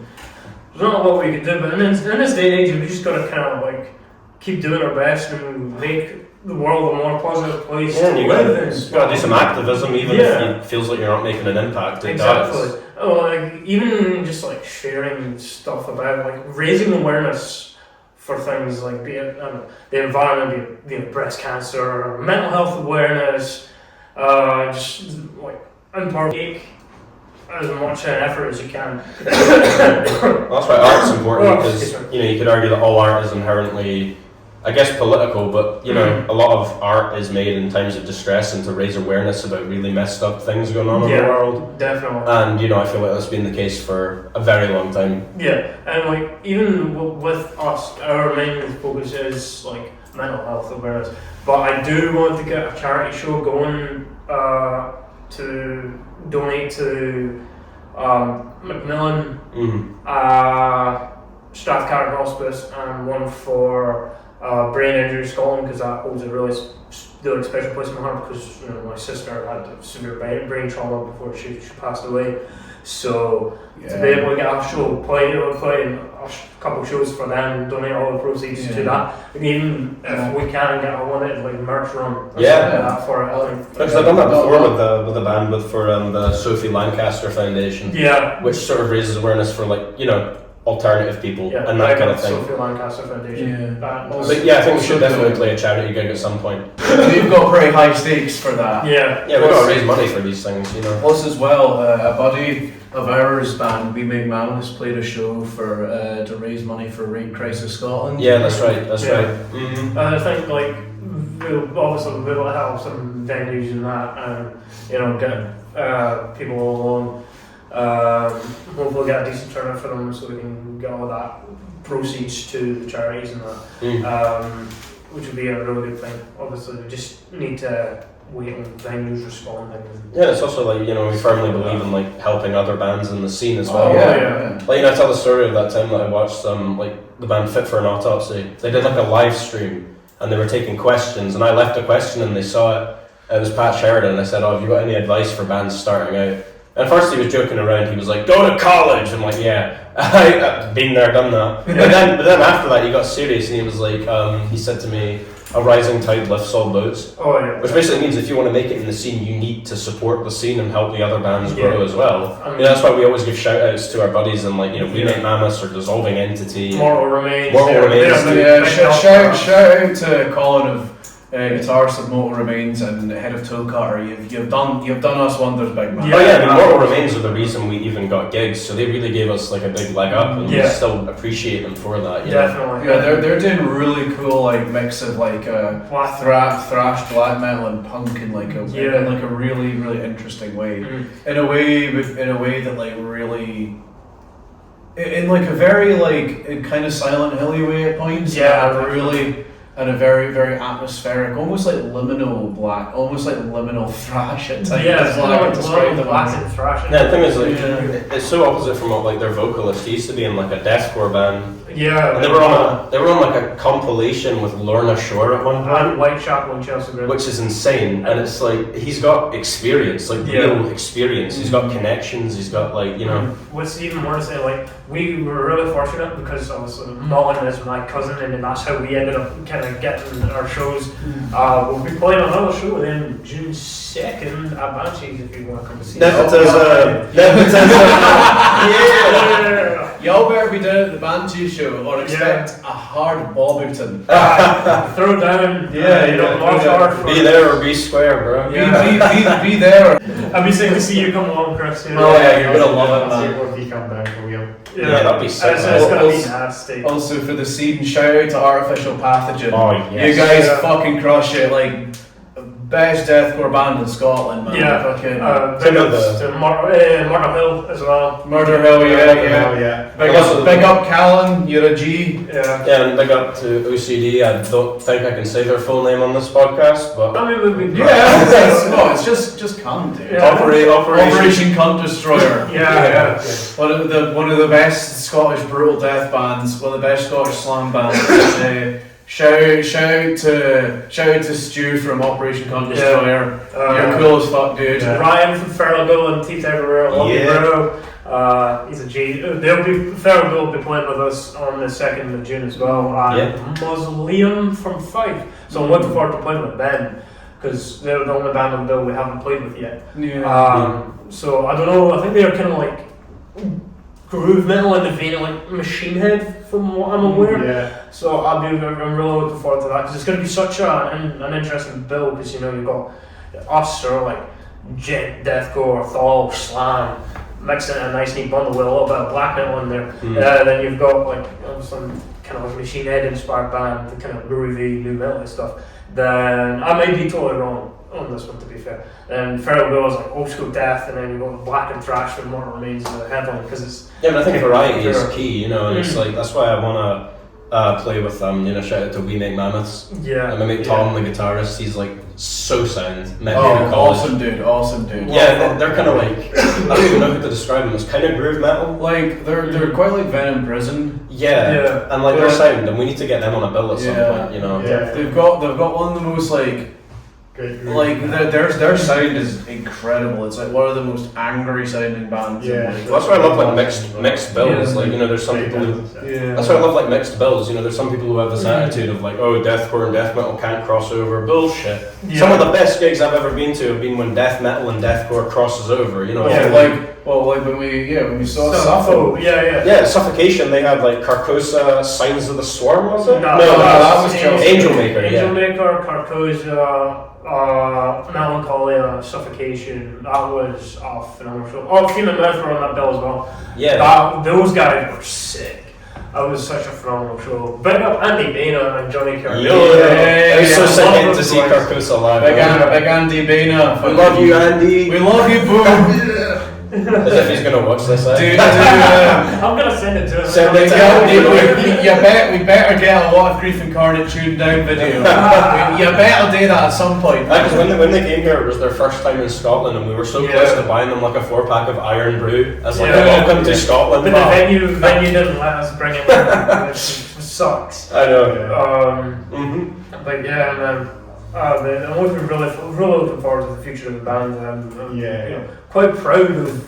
there's not a lot we can do, but in this day and age, we just gotta kind of like keep doing our best and make the world a more positive place. Yeah, you gotta do some activism, even if it feels like you're not making an impact. Exactly. Like even just like sharing stuff about like raising awareness for things like be it the environment, be it breast cancer, mental health awareness, just like take as much effort as you can. Well, that's why art's important, because you could argue that all art is inherently, I guess, political, but a lot of art is made in times of distress and to raise awareness about really messed up things going on in the world. Definitely. And I feel like that's been the case for a very long time. Yeah, and like even with us, our main focus is like mental health awareness. But I do want to get a charity show going to donate to Macmillan, Strathcarron Hospice, and one for Brain Injury Scotland, because that holds a really special place in my heart, because my sister had severe brain trauma before she passed away. So to be able to get a show, play a couple shows for them, donate all the proceeds to that, and even if we can get a one-hit like merch run, or something like that for it. I think. Because I've done that before with the band, for the Sophie Lancaster Foundation, which sort of raises awareness for alternative people and that kind of thing. Sophie Lancaster Foundation. But I think we should definitely play a charity gig at some point. We've got pretty high stakes for that. Yeah, we've got to raise money for these things, Plus, as well, a buddy of ours band, We Make Mammoths, played a show for to raise money for Rape Crisis Scotland. Yeah, that's right. And I think we'll help some venues and that, and get people along. Hopefully get a decent turnout for them, so we can get all that proceeds to the charities and that, which would be a really good thing. Obviously, we just need to wait on venues responding. Yeah, it's also we firmly believe in helping other bands in the scene as well. I tell the story of that time that I watched the band Fit for an Autopsy. They did a live stream and they were taking questions, and I left a question and they saw it. It was Pat Sheridan, and I said, have you got any advice for bands starting out? And at first he was joking around, he was like, go to college! I'm like, yeah, I've been there, done that. But then after that he got serious and he was like, he said to me, a rising tide lifts all boats. Which basically means if you want to make it in the scene, you need to support the scene and help the other bands grow as well. That's why we always give shout outs to our buddies and We Make Mammoths or Dissolving Entity. Mortal Remains. Shout out to Colin of guitarist of Mortal Remains and head of Toe Cutter. You've done us wonders, big man. Mortal Remains are the reason we even got gigs, so they really gave us a big leg up, and we still appreciate them for that. Definitely. They're doing really cool mix of thrash, black metal, and punk in a really really interesting way. In a way that really. In a very kind of Silent Hilly way at points. Really. And a very, very atmospheric, almost liminal black, almost liminal thrash at times. Black and thrash. The thing is, it's so opposite from what their vocalist. He used to be in a deathcore band. And they were on a compilation with Lorna Shore at one point. And White Chapel and Chelsea Grid. Which is insane, and it's he's got experience, real experience. He's got connections. He's got What's even more to say, we were really fortunate because obviously Mullen is my cousin, and that's how we ended up kind of getting our shows. We'll be playing another show then June 2nd at Banshees if you want to come to see us. Y'all better be down at the Banshees show or expect a hard Bobbiton. Throw down. Be there or be square, bro. Be there. I'd be saying to see you come along, Chris. You're gonna love it, man. If you come down for real. Yeah, that'd be sick. It's gonna be nasty. Also for the scene, shout out to Artificial Pathogen. Oh, yes. You guys fucking crush it. Best deathcore band in Scotland, man. Big up to Murder Hill as well. Murder Hill, yeah. Big up Callan, you're a G. And big up to OCD. I don't think I can say their full name on this podcast, but it's just cunt, dude. Operation Cunt Destroyer. One of the best Scottish brutal death bands, one of the best Scottish slam bands. Shout out to Stu from Operation Cunt Destroyer. You're cool as fuck, dude. Ryan from Feral Bill and Teeth Everywhere. Love you, bro. He's a G. Feral Bill will be playing with us on the 2nd of June as well. Mausoleum from Fife. So I'm looking forward to playing with them because they're the only band on the bill we haven't played with yet. So I don't know. I think they're kind of groove metal in the vein of Machine Head, from what I'm aware. So I'm really looking forward to that because it's going to be such an interesting bill because you've got us or gent, deathcore, thrash, slam, mixing in a nice neat bundle with a little bit of black metal in there. Then you've got some kind of Machine Head inspired band, the kind of groovy new metal stuff. Then I may be totally wrong on this one, to be fair. And Feral Bill is old school death, and then you've got black and thrash with Mortal Remains in the headline because it's. Yeah, but I think variety is key, and it's that's why I want to play with them. You know, shout out to We Make Mammoths. Yeah. And my mate Tom, the guitarist, he's like so sound. Met him Oh, in college. awesome dude. Yeah, they're kind of like, I don't even know how to describe them. It's kind of groove metal. Like they're quite like Venom Prison. Yeah. And like their sound, and we need to get them on a bill at some point. You know. Yeah. They've got one of the most like their sound is incredible. It's like one of the most angry sounding bands. Yeah. That's why I love like mixed bills. Like, you know, there's some people who, that's why I love like mixed bills. You know, there's some people who have this attitude of like, oh, deathcore and death metal can't cross over. Bullshit. Yeah. Some of the best gigs I've ever been to have been when death metal and deathcore crosses over. You know. Like when we saw Sappho. Yeah, Suffocation. They had like Carcosa, Signs of the Swarm, was it? No, that was Angel Maker. Angel Maker, Carcosa, Melancholia, Suffocation. That was a phenomenal show. Oh, Human Mouth were on that bill as well. Yeah. Those guys were sick. That was such a phenomenal show. Big up Andy Baina and Johnny Carcosa. It was so sick to see Carcosa live. Big Andy Baina. We love you, Andy. We love you, boom. As if he's gonna watch this. I'm gonna send it to him. We better get a lot of Grief Incarnate tuned down video. You better do that at some point. Because when they came here, it was their first time in Scotland, and we were so close to buying them like a 4-pack of Iron Brew as like a welcome to Scotland. But the venue didn't let us bring it in, which sucks. I know. But yeah, man. I'm looking really looking forward to the future of the band. I'm you know, quite proud of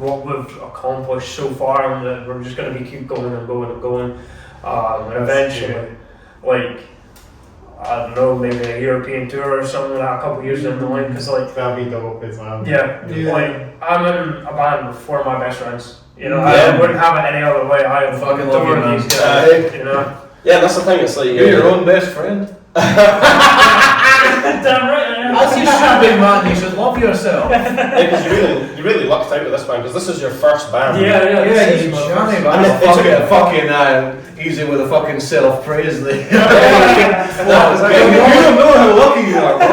what we've accomplished so far, and that we're just going to keep going and going and going. And eventually, like, I don't know, maybe a European tour or something like that a couple of years down the line. Because like that'd be dope as well. Like I'm in a band with 4 of my best friends. You know, I wouldn't have it any other way. I fucking love you, man. These guys, you know. Yeah, that's the thing. It's like You're your own best friend. Damn right I am. As you should be, man. You should love yourself. because you really lucked out with this band because this is your first band. Yeah, You Johnny, man. Fucking easy with a fucking self-praise there. You don't know how lucky you are, bro.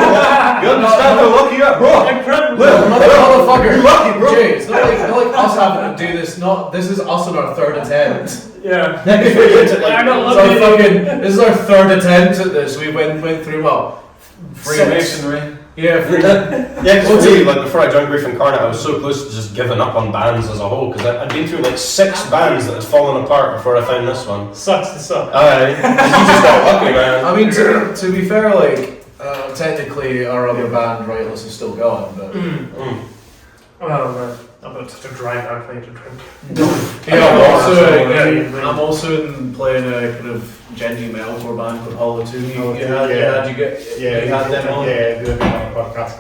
You understand how lucky you are, bro. Incredible. Motherfucker, you're lucky, bro. Jay, it's not like us having to do this. This is us on our 3rd attempt. Yeah. This is our 3rd attempt at this. We went through what? Freemasonry. Yeah, because really, like before I joined Grief Incarnate, I was so close to just giving up on bands as a whole because I'd been through like 6 bands that had fallen apart before I found this one. Sucks to suck. You just got lucky, man. I mean, to be fair, like technically our other band, Rightless, is still going, but. Oh man, I'm about to drive out playing to drink. I'm also playing a kind of genty metalcore band called Hollow 2. You had them on? Yeah, they've been on a podcast.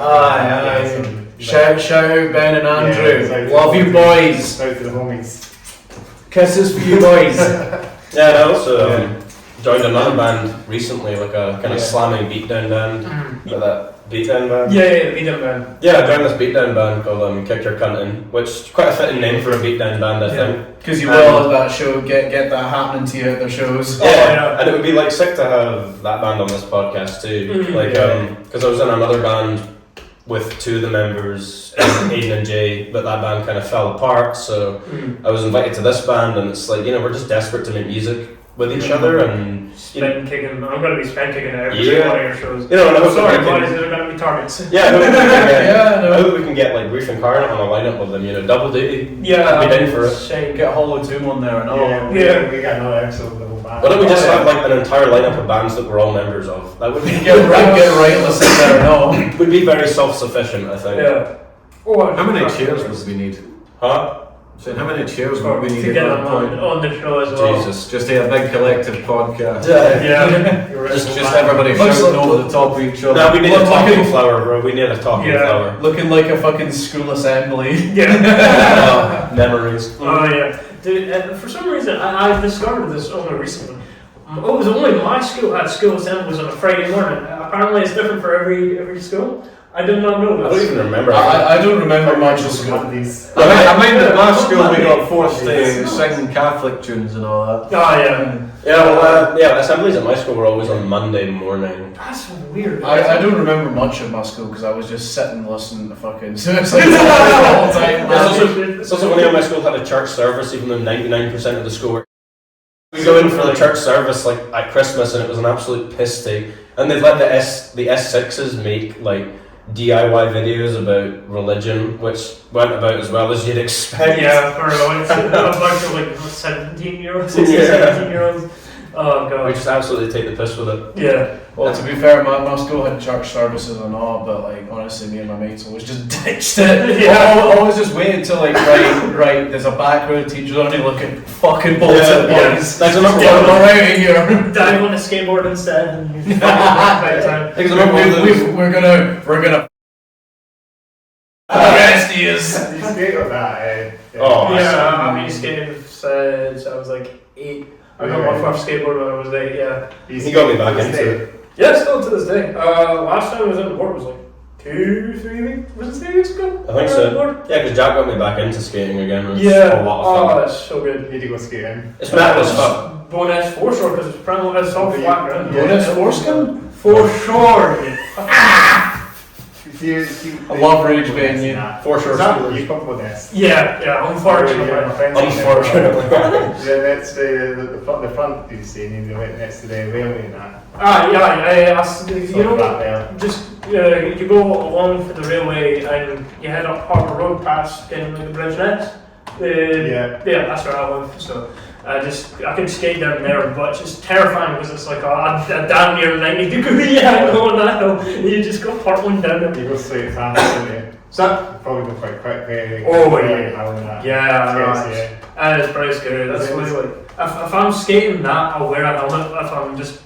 Shout out Ben and Andrew. Yeah, love you boys. Out to the homies. Kisses for you boys. Yeah, and I also joined another band recently, like a kind of slamming beatdown band. Like that beatdown band? Yeah, Beatdown Band. Yeah, I joined this beatdown band called Kick Your Cunt In, which is quite a fitting name for a beatdown band, I think. Because you will at that show, get that happening to you at their shows. Yeah, and it would be like sick to have that band on this podcast too. Because I was in another band with 2 of the members, Aiden and Jay, but that band kind of fell apart, so I was invited to this band, and it's like, you know, we're just desperate to make music with each other, and I'm going to be spin kicking every single one of your shows. You know, and I hope sorry, we can, boys, they're going to be targets. I hope we can get like Grief Incarnate on a lineup with them, you know, double duty. Yeah, I'd be down for it. Get Hollow Tomb on there and all. We got another episode of the whole band. Why don't we just have like an entire lineup of bands that we're all members of? That would be get Rightless in there and all. Would be very self-sufficient, I think. Yeah. How many chairs would we need? Huh? So how many chairs would we need to get them on the show as well? Jesus, just a big collective podcast. Just everybody shouting over the top of each other. No, we need a talking flower, bro. We need a talking flower. Looking like a fucking school assembly. Yeah. Memories. Oh yeah. Dude, for some reason, I discovered this only recently. It was only my school had school assemblies on a Friday morning. Apparently it's different for every school. I did not know this. I don't even remember. I don't remember much of school. I mind at my school we got forced to sing Catholic tunes and all that. Oh yeah. Assemblies at my school were always on Monday morning. That's weird. I don't remember much of my school because I was just sitting listening to fucking suicide the whole time. It's also funny how my school had a church service even though 99% of the school were We go in for the church service like at Christmas, and it was an absolute piss take. And they've let the S6s make like DIY videos about religion, which went about as well as you'd expect. Yeah, for a bunch of like 17-year-olds, 17-year-olds. Oh god. We just absolutely take the piss with it. Yeah. Well, to be fair, my school had church services and all, but like honestly, me and my mates always just ditched it. Yeah. Always just wait until like right. There's a back row of teachers only looking fucking bolted boys. That's another Get them one. right in here. Dive on a skateboard instead. And you time. Because I remember one of those. We're gonna. The rest is. You skate on that, eh? Oh, Yeah, I've been skating since I was like 8. I got my first skateboard when I was 8. Yeah. He got me back into it. Yeah, still to this day. Last time I was in the port was like 2-3 weeks. Was it 3 weeks ago? I think so. Yeah, because Jack got me back into skating again. It was Yeah. a lot of fun. Oh, that's so good. Need to go skating. It's metal as fuck. Bone S foreshore because it's pretty much all flat ground. Bonus foreskin? Foreshore. I love Rage Venue. For sure. You come with this. Yeah, unfortunately. Unfortunately. The next day, the front you see, and you went next to the railway and that. You know, just you go along for the railway and you head up Harbour Road past getting the bridge next. Yeah, that's where I live. So I can skate down there, but it's just terrifying because it's like a damn near 90-degree angle on that hill. You just go partling down there. You go straight fast, don't you? So Probably go quite quick. Yeah, it's pretty scary. That's really like if I'm skating that, I'll wear a helmet. If I'm just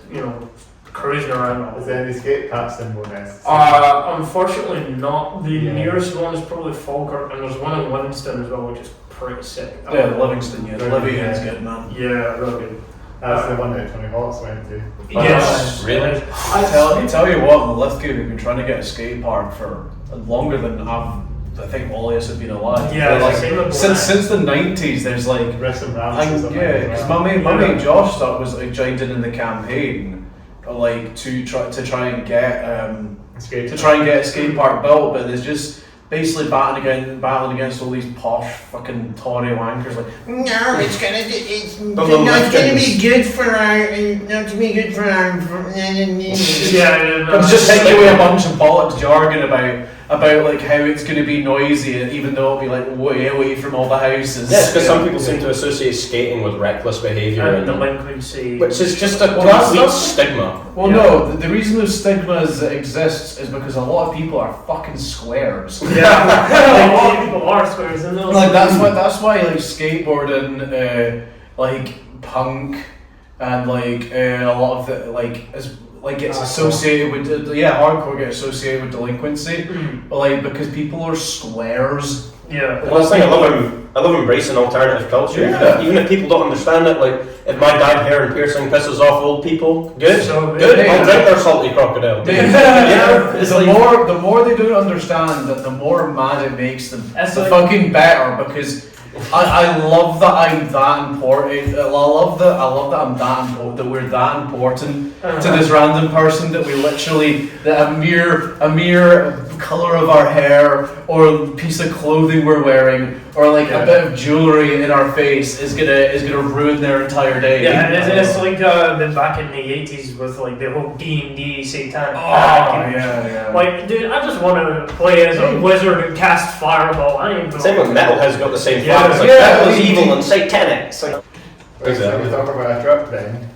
cruising around. Is there any skate parks in Bowness? Unfortunately not. The Yeah. nearest one is probably Falkirk, and there's one in Livingston as well, which is pretty sick. Yeah, Livingston, yeah. Livingston's good, man. Yeah, really good. That's the one that Tony Hawk's went to. Yes. Really? I tell you what, in Lithgow we've been trying to get a skate park for longer than I think all of us have been alive. Yeah, like, same with since the 90s, there's like Wrestling Rams. because my mate Josh thought was like joined in the campaign, like to try and get a skate park built, but there's just basically battling against all these posh fucking Tory wankers like No, it's not gonna be good for our. it's just taking away a bunch of bollocks jargon about like how it's going to be noisy, even though it'll be like way away from all the houses. Yes, because some people seem to associate skating with reckless behaviour, And delinquency. which is just a Well, that's- complete stigma. Well, no, the reason those stigmas exists is because a lot of people are fucking squares. Yeah, a lot of people are squares, and Like that's why like skateboarding, like punk, and like a lot of the like gets associated with hardcore gets associated with delinquency, but like because people are squares. Yeah. Well, that's the thing, I love embracing alternative culture. Yeah. Even if people don't understand it, like if my dyed hair and piercing pisses off old people, good. So Good. Yeah. I'll drink their salty crocodile. It's the like, more they don't understand that, the more mad it makes them. That's The like- fucking better, because I love that I'm that important. I love that I'm that important. That we're that important to this random person that we literally that a mere color of our hair or piece of clothing we're wearing or like a bit of jewelry in our face is gonna ruin their entire day. Yeah, it's like back in the 80s with like the whole D&D satanic. yeah. Like, dude, I just want to play as a wizard and cast fireball. I ain't same with metalhead's got the same Yeah. flag. It's like metal is evil and satanic. It's like, Exactly. We talk about a trip then.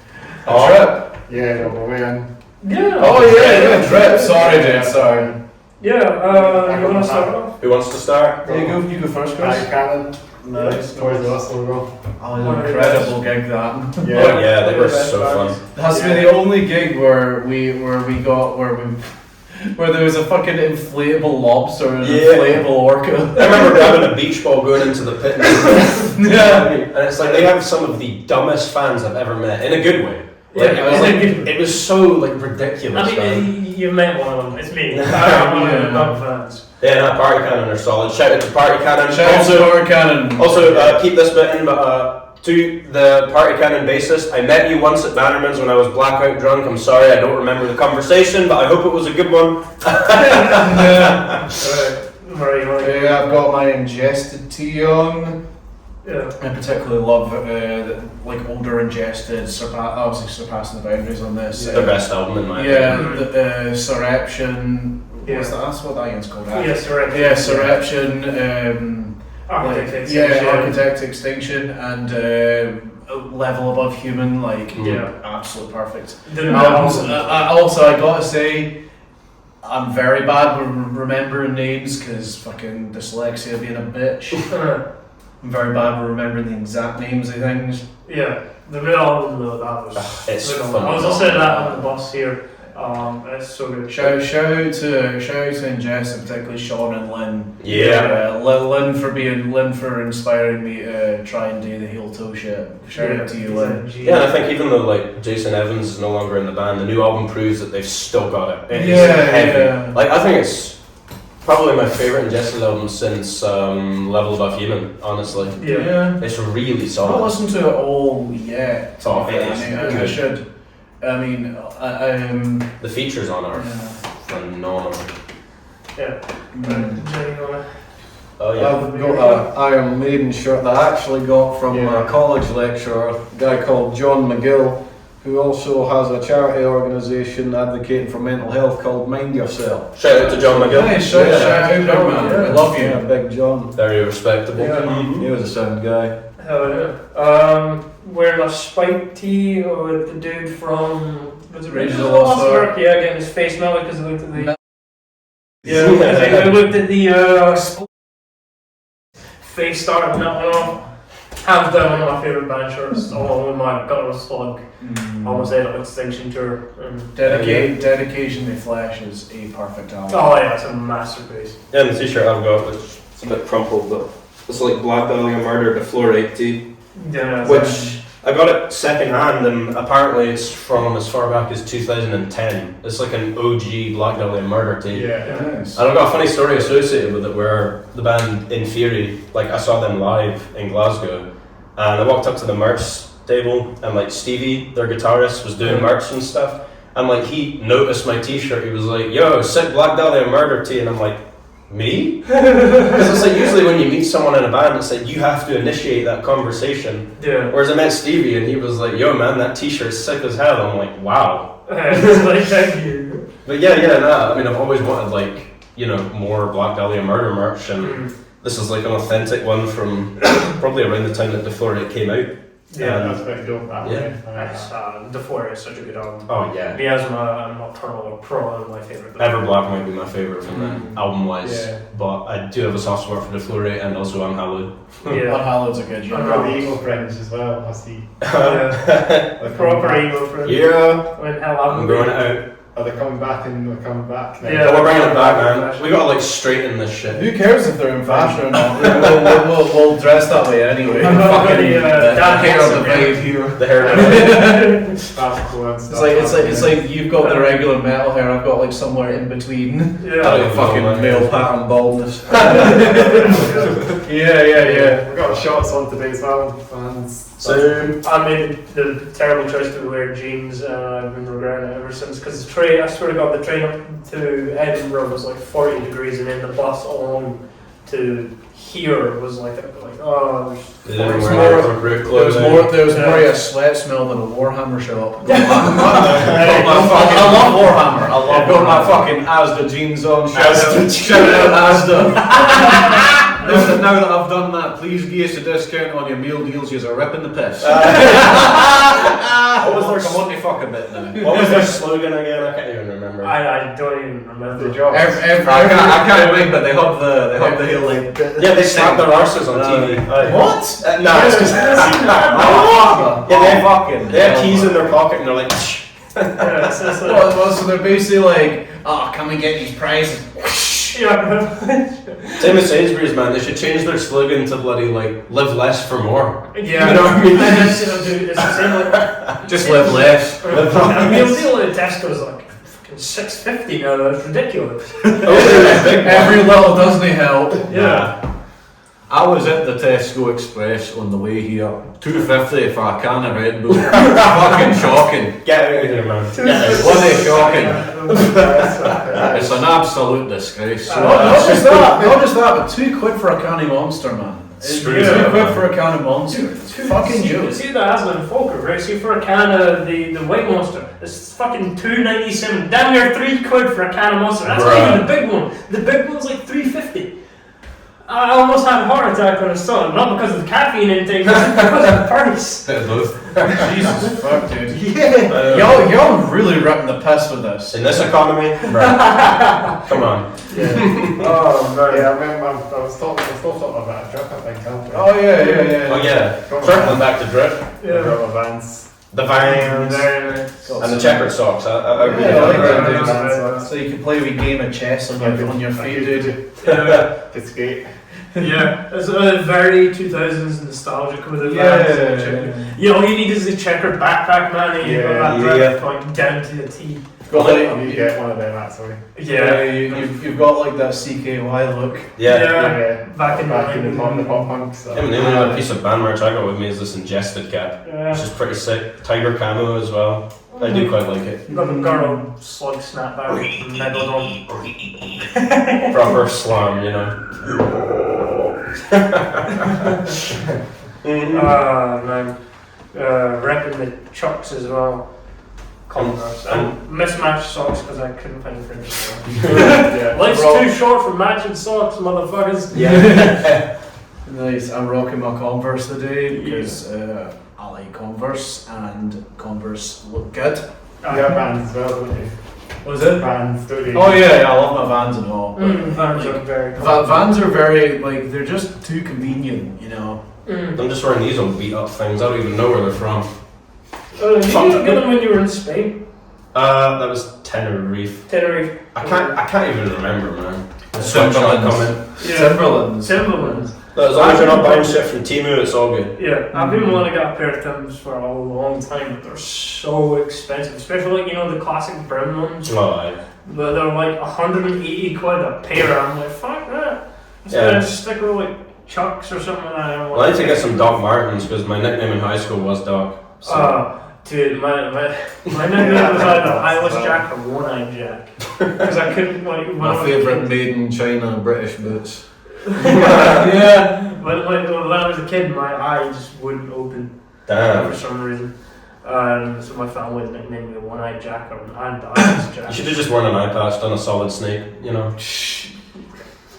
Trip. Yeah, no, but when. Yeah. Oh yeah, drip. Sorry, dude. Sorry. Yeah. You want to start off? who wants to start? You go first, Chris. Cannon. Nice. Towards the Russell Row. Oh, an incredible gig that. Oh yeah, they were so fun. That's been the only gig where there was a fucking inflatable lobster and an inflatable orca. I remember grabbing a beach ball going into the pit. And it's like they have some of the dumbest fans I've ever met in a good way. Like, it was so like ridiculous. I mean, you met one of them. It's me. I'm one of the dumb fans. Yeah, no, Party Cannon are solid. Shout out to Party Cannon. Shout out to Party Cannon. Also, keep this bit in, but to the Party Cannon bassist, I met you once at Bannerman's when I was blackout drunk. I'm sorry, I don't remember the conversation, but I hope it was a good one. Right. I've got my ingested tea on. Yeah. I particularly love like older ingested, obviously surpassing the boundaries on this. The best album in my opinion. the Surreption. Yeah. That's what that one's called. Yeah, Surreption. Yeah, Surreption. Architect Like, Extinction. yeah, Architect Extinction and A Level Above Human. Like, Yeah. absolutely perfect. The Albums. album. I gotta say, I'm very bad with remembering names because fucking dyslexia being a bitch. I'm very bad with remembering the exact names of things. Yeah, the real album though, that was. It's phenomenal. I was listening to that on the bus here. It's so good. Shout out to Ingest and particularly Sean and Lynn. Yeah. Lynn for inspiring me to try and do the heel toe shit. Shout out to you, Lynn. Yeah, and I think even though like Jason Evans is no longer in the band, the new album proves that they've still got it. It's heavy. Yeah. Like I think it's probably my favourite Ingested album since Level Above Human, honestly. Yeah. It's really I haven't solid. listened to it all yet. Oh, it is I good. should. I mean, The features on it are yeah. phenomenal. Yeah. Mm. Oh yeah. I've got an Iron Maiden shirt that I actually got from a college lecturer, a guy called John McGill, who also has a charity organisation advocating for mental health called Mind Yourself. Shout out to John McGill. Hey, shout out, big man. Yeah. We love you. Yeah, big John. Very respectable. Yeah. He was a sound guy. Hell yeah. Wearing a spike tee with the dude from was it Rangers Rangers of of the Lost Lost Ark? Ark? Yeah, getting his face melted because he looked at the. Yeah, because he looked at the face starting that one off. Hands down one of my favourite band shirts, along with my Guttural Slug, almost Idle Extinction tour. Dedication to Flesh is a perfect album. Oh yeah, it's a masterpiece. Yeah, and the t-shirt I've got, which it's a bit crumpled, but it's like Black Dahlia Murder, the Floor 8 tee, Yeah, which I got it second hand, and apparently it's from as far back as 2010. It's like an OG Black Dahlia Murder tee. Yeah. Nice. And I've got a funny story associated with it where the band In Theory, like I saw them live in Glasgow, and I walked up to the merch table and like Stevie, their guitarist, was doing merch and stuff, and like he noticed my t-shirt. He was like, "Yo, sick Black Dahlia Murder tee," and I'm like, "Me?" Because it's like usually when you meet someone in a band, it's like you have to initiate that conversation. Yeah. Whereas I met Stevie and he was like, "Yo man, that t-shirt's sick as hell." I'm like, "Wow." It's like, thank you. But yeah, nah. I mean, I've always wanted like, you know, more Black Dahlia Murder merch, and this is like an authentic one from probably around the time that the Floor 8 came out. Yeah, That's pretty dope. That Yeah. way. The Four is such a good album. Oh yeah. Miasma and Nocturnal are probably my favourite. Everblack might be my favourite from them, album-wise, Yeah. but I do have a soft spot for the Floor 8 and also Unhallowed. Yeah. Unhallowed's a good I've genre. got the Eagle Fringe as well. I see. Yeah. Like, Proper emo friend. Yeah, When hell I'm growing it out. Are they coming back and we're coming back? now? Yeah. But we're bringing it back, man. We gotta like straighten this shit. Who cares if they're in fashion or not? We'll dress that way anyway. I'm not Fucking gonna, don't care of the dance vibe here. The hair. That's cool and It's stuff. like you've got the regular metal hair. I've got like somewhere in between. Yeah. Oh, Fucking man. male pattern baldness. Yeah. We've got shots on today as well, fans. So I made the terrible choice to wear jeans, and I've been regretting it ever since. Because the train, I swear to God, the train up to Edinburgh was like 40 degrees, and then the bus along to here was like oh. they didn't It's wear more- appropriate There was clothes. more a sweat smell than a Warhammer shop. I love Warhammer. I've got my fucking Asda jeans on. Shout out Asda. Now that I've done that, please give us a discount on your meal deals. You're ripping the piss. What was their Come on, you fuck a bit now. What was their slogan again? I can't even remember. I don't even remember. The job. I can't remember, but they have the hill like. Yeah, they slapped their arses on TV. What? No, it's because Fucking. they had keys in their pocket and they're like. Yeah, it's like, So they're basically like, oh, can we get these prizes? yeah. Same as Sainsbury's, man. They should change their slogan to bloody like live less for more. Yeah, You know what I mean? And it's, dude, it's the same like Just live less. a meal deal at Tesco's like fucking $6.50 now. That's ridiculous. Every little doesn't help. Yeah. I was at the Tesco Express on the way here. $2.50 for a can of Red Bull. Fucking shocking. Get out of here, man. Get out. Bloody shocking. It's an absolute disgrace. Not just that, but £2 for a can of Monster, man. Screws £2 up. for a can of Monster. It's fucking joke. See the Aslan Folker, right? See for a can of the White Monster, it's fucking £2.97. Damn near £3 for a can of Monster. That's not even the big one. The big one's like £3.50. I almost had a heart attack when I saw it, not because of the caffeine intake, but because of the price. Jesus fuck, dude. Yeah. Y'all really ripping the piss with this. In this economy, right. Come on. Yeah. Oh man. Yeah, I remember I was still talking about a drip, I think, aren't we? Oh yeah. Oh yeah, circling back to drip, The Yeah. rubber bands. the Vans, and the checkered socks. I really Yeah, I like like that, that. dude. So you can play a wee game of chess on your feet, dude. Yeah. It's great. Yeah, it's very 2000s nostalgic with the Yeah. Vans. Yeah, all you need is the checkered backpack, man, and you've got that drip like down to a T. Got I like, need to get one of them actually. Yeah. you've got like that CKY look. Yeah. Back in the the pop punk stuff. Yeah, and the only other piece of band merch I got with me is this ingested cap, Yeah. which is pretty sick. Tiger camo as well. I do quite like it. Got the girl slug snapback megalodon. Proper slam, you know. Man. Repping the chucks as well. Converse. And mismatched socks because I couldn't find French. Yeah. Life's Bro. too short for matching socks, motherfuckers. Yeah. Nice. I'm rocking my Converse today because I like Converse and Converse look good. Yeah, bands as well, don't you? Was it? Bands, don't you? Oh yeah, I love my Vans and all. Vans are very Vans are very like they're just too convenient, you know. I'm just wearing these old beat up things. I don't even know where they're from. Did you not get them when you were in Spain? That was Tenerife. Tenerife. I can't even remember, man. Timberlands. Timberlands. As long as you're not buying shit from Temu, it's all good. Yeah, I've been wanting to get a pair of Timbs for a long time, but they're so expensive. Especially like, you know, the classic brim ones. Oh, aye. But they're like 180 quid a pair. I'm like, fuck that. Instead Yeah. I just stick with like Chucks or something like that. Well, I need to get some Doc Martens because my nickname in high school was Doc. So. Dude, my nickname was either Eyeless Jack or One-Eyed Jack. Because I couldn't like. My favourite made in China British boots. Yeah. When I was a kid, my eye just wouldn't open Damn. for some reason. So my family nicknamed me One-Eyed Jack or Eyeless Jack. You should have just worn an eye patch, done a solid snake, you know.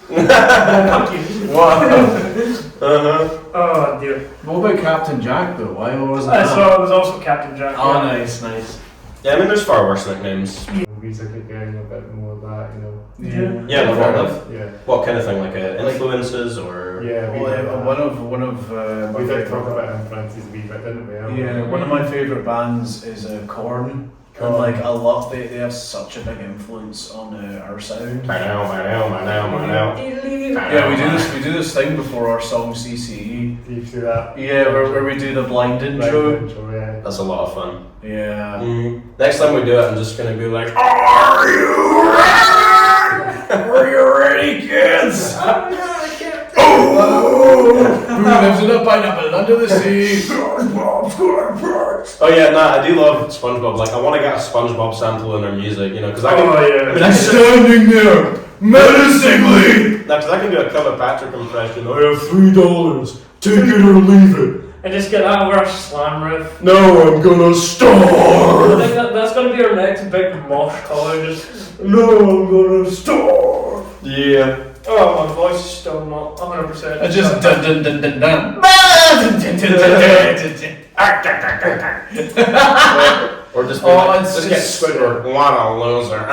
Fuck you. What? Oh dear. What about Captain Jack though? Why wasn't I that? saw it was also Captain Jack. Oh, yeah. nice. Yeah, I mean, there's far worse nicknames. Music again, a bit more of that, you know. Yeah, no, fair enough. Yeah. What kind of thing, like influences or? Yeah, we did that. One of We did talk about influences a wee bit, didn't we? yeah, one of my favourite bands is Korn. And like I love they have such a big influence on our sound. Yeah, Yeah, we do this thing before our song CCE. Do you do that? Yeah, where we do the blind intro. Yeah. That's a lot of fun. Yeah. Next time we do it, I'm just gonna be like, are you ready, kids? Who lives in a pineapple under the sea? Oh yeah, nah, I do love SpongeBob. Like, I want to get a SpongeBob sample in our music, you know, because I can. yeah. Standing there, menacingly. Because I can do a Killer Patrick impression. I have $3. Take it or leave it. And just get out of our slam riff. No, I'm gonna I starve. think that's gonna be our next big mosh color. Just no, I'm gonna starve. Yeah. Oh, my voice is still not 100%. I just dun dun dun dun dun. Or just, It's get Squidward. What a loser.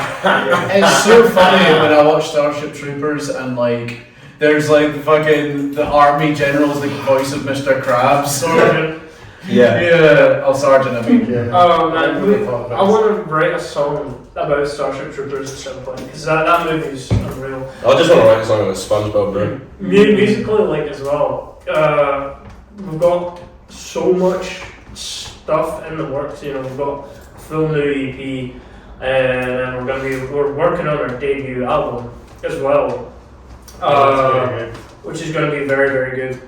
It's so funny when I watch Starship Troopers and like there's like fucking the army general's like the voice of Mr. Krabs. Sergeant. Yeah. Oh, Sergeant, I mean. Yeah. Oh man, really I want to write a song about Starship Troopers at some point because that movie's unreal. I just want to write a song about SpongeBob, bro. Musically, like as well. We've got so much stuff in the works. You know, we've got a full new EP, and we're working on our debut album as well, which is going to be very, very good.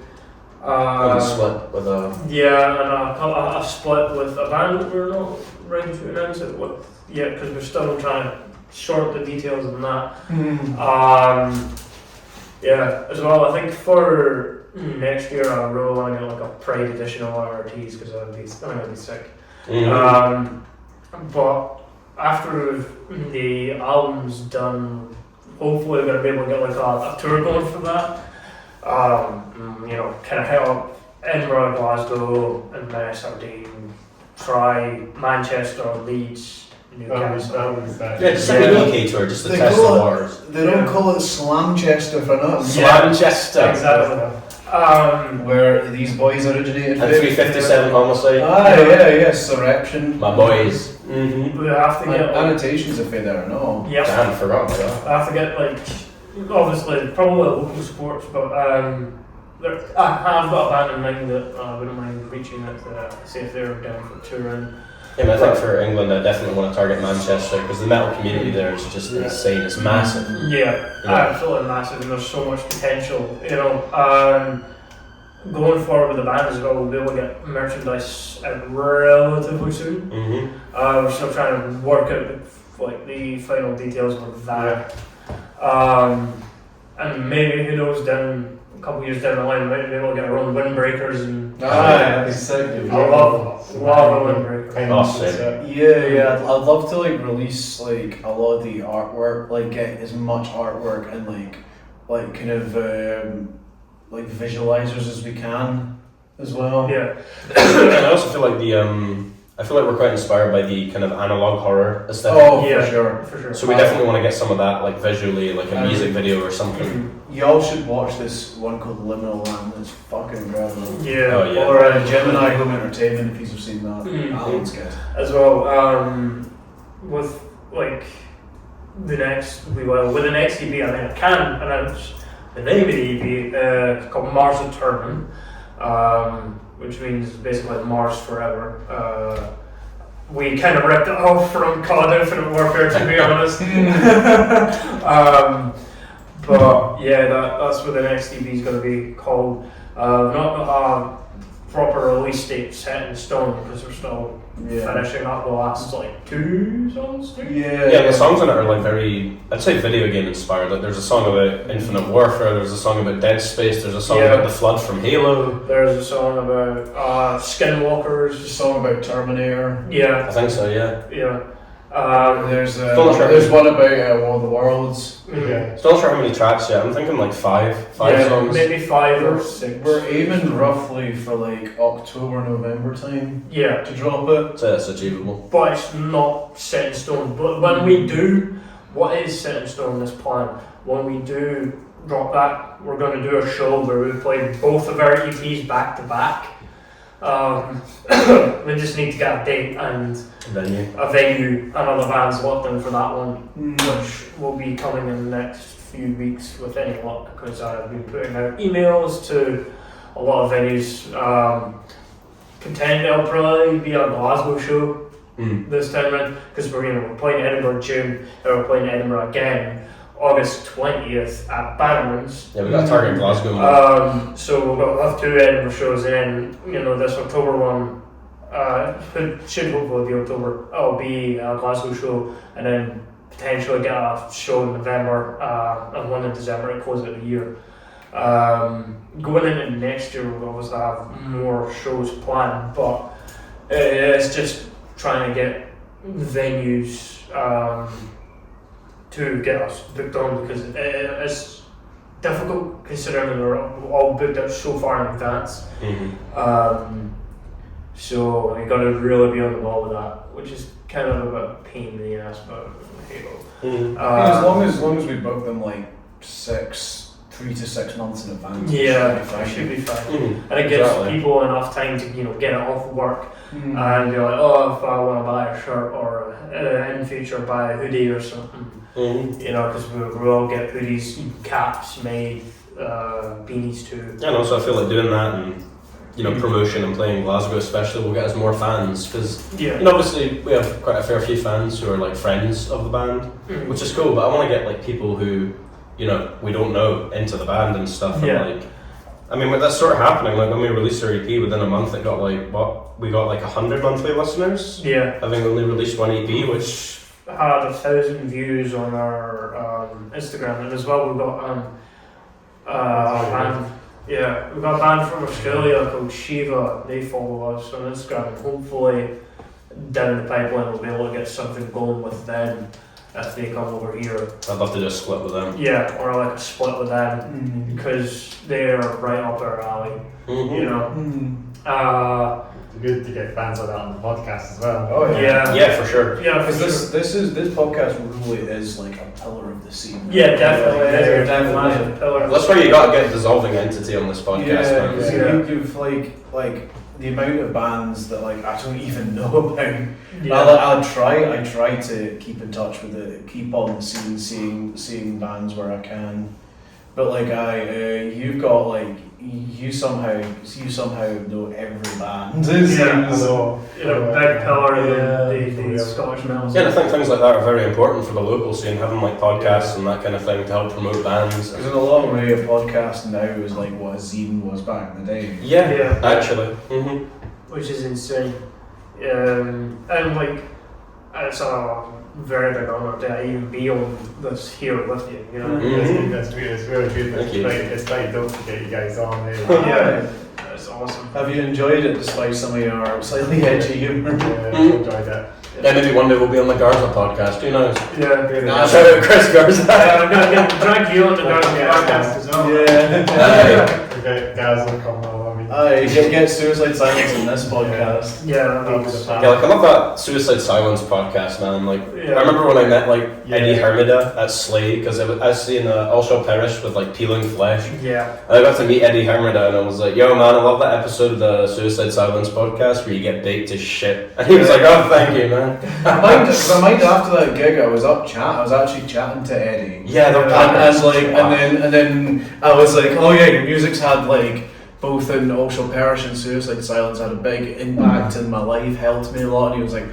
And split with a. Yeah, and a split with a band that we're not ready to announce it with yet because we're still trying to sort the details on that. Yeah, as well. I think for next year I'll roll on like a Pride edition of RRTs because I'm gonna be sick. But after the album's done, hopefully we're gonna be able to get like a tour going for that. You know, kind of help Edinburgh, Glasgow, and then Aberdeen, try Manchester, Leeds, Newcastle. Yeah, just like an UK tour, just to test the waters. They don't call it Slamchester for nothing. Slamchester. Exactly. Where these boys originated. And 357 Homicide. Yeah, Surrection. My boys. We have to get annotations if they're there, no. Yep. Damn, forgot about that. I have to get like, obviously, probably local supports, but I have got a band in mind that I wouldn't mind reaching out to see if they're down for touring. Yeah, I think for England, I definitely want to target Manchester because the metal community there is just insane. It's massive. Yeah, absolutely massive, and there's so much potential. You know, going forward with the band as well, we'll be able to get merchandise out relatively soon. We're still trying to work out like the final details of that. And maybe who knows, down a couple of years down the line, we might be able to get our own windbreakers and. That'd be sick. I love windbreakers. Yeah, I'd love to like release like a lot of the artwork, like get as much artwork and like kind of like visualizers as we can as well. Yeah. And I also feel like I feel like we're quite inspired by the kind of analog horror aesthetic. Oh, yeah, for sure. So we definitely want to get some of that, like visually, like a music video or something. Y'all should watch this one called Liminal Land. It's fucking incredible. Yeah. Oh, yeah. Or Gemini Home Entertainment, if you've seen that. That one's good. As well, with like the next EP, I think I can announce the name of the EP. It's called Mars Eternum, which means basically Mars Forever. We kind of ripped it off from COD Infinite Warfare, to be honest. But yeah, that's what the next EP is going to be called. Not a proper release date set in stone because we're still finishing up the last like 2 songs. Yeah, the songs on it are like very, I'd say video game inspired. Like there's a song about Infinite Warfare, there's a song about Dead Space, there's a song about the Flood from Halo. There's a song about Skinwalkers. There's a song about Terminator. Yeah. I think so, yeah. Yeah. There's one about War of the Worlds. Still not sure how many tracks yet. I'm thinking like five songs. Maybe 5 or 6. We're aiming roughly for like October, November time. Yeah. To drop it. So it's achievable. But it's not set in stone. But when we do, what is set in stone, this plan, when we do drop that, we're going to do a show where we play both of our EPs back to back. We just need to get a date and a venue and all the bands locked in for that one, which will be coming in the next few weeks with any luck, because I've been putting out emails to a lot of venues. Contend it'll probably be a Glasgow show this time around, because we're playing Edinburgh in June and we're playing Edinburgh again August 20th at Bannerman's. Yeah, we got target Glasgow. So we'll have 2 Edinburgh shows, and then this October one should hopefully be October. It'll be a Glasgow show, and then potentially get a show in November and one in December to close out the year. Going into next year, we'll obviously have more shows planned, but it's just trying to get venues to get us booked on, because it's difficult considering we're all booked out so far in advance. So you got to really be on the ball with that, which is kind of a pain in the ass, but Halo. As long as we book them like 3 to 6 months in advance. Yeah, it should be fine. And it gives people enough time to get it off work and be like, oh, if I want to buy a shirt or in future buy a hoodie or something. Because we all get hoodies, caps made, beanies too. And also I feel like doing that and promotion and playing Glasgow especially will get us more fans, because obviously we have quite a fair few fans who are like friends of the band, which is cool, but I want to get like people who we don't know into the band and stuff. And that's sort of happening. Like when we released our EP, within a month it got we got 100 monthly listeners. Yeah. Having only released one EP, which had 1,000 views on our Instagram, and as well we've got band. Yeah, we've got a band from Australia called Shiva. They follow us on Instagram. Hopefully, down the pipeline, we'll be able to get something going with them if they come over here. I'd love to just split with them. Yeah, or like a split with them because they're right up our alley. You know. It's good to get bands like that on the podcast as well. Oh yeah. Yeah, for sure. Yeah, for Because sure. this podcast really is like a pillar of the scene. Yeah, definitely. Yeah, It's a definitely. massive pillar. That's why you got to get a dissolving entity on this podcast, man. Yeah, you've like the amount of bands that like I don't even know about. Yeah. I try to keep in touch with it, keep on the scene, seeing bands where I can. But like you've got like you somehow know every band. Yeah, So big pillar in the Scottish metal. Yeah, and I think things like that are very important for the local scene, having like podcasts and that kind of thing to help promote bands. because in a long way, a podcast now is like what a zine was back in the day. Yeah, actually. Which is insane. And like, it's a very big honour to even be on this here with you. You know. It's really good. Thank you. It's like don't forget you guys on there. Yeah, it's awesome. Have you enjoyed it despite some of your slightly edgy humour? I enjoyed that. Yeah, maybe one day we'll be on the Garza podcast, who knows? Yeah. Shout out Chris Garza. I'm gonna get drag you on the podcast as well. Yeah. Okay, guys will come on. Get Suicide Silence in this podcast. Yeah, Yeah, like I love that Suicide Silence podcast, man. Like Yeah. I remember when I met like Eddie Hermida at Slay because I was seeing All Shall Perish with like Peeling Flesh. Yeah. And I got to meet Eddie Hermida and I was like, yo man, I love that episode of the Suicide Silence podcast where you get baked as shit. And he was like, oh thank you, man. I mind after that gig I was actually chatting to Eddie. Yeah, the and then I was like, oh yeah, your music's had like both in All Shall Perish and Suicide Silence had a big impact in my life, helped me a lot, and he was like,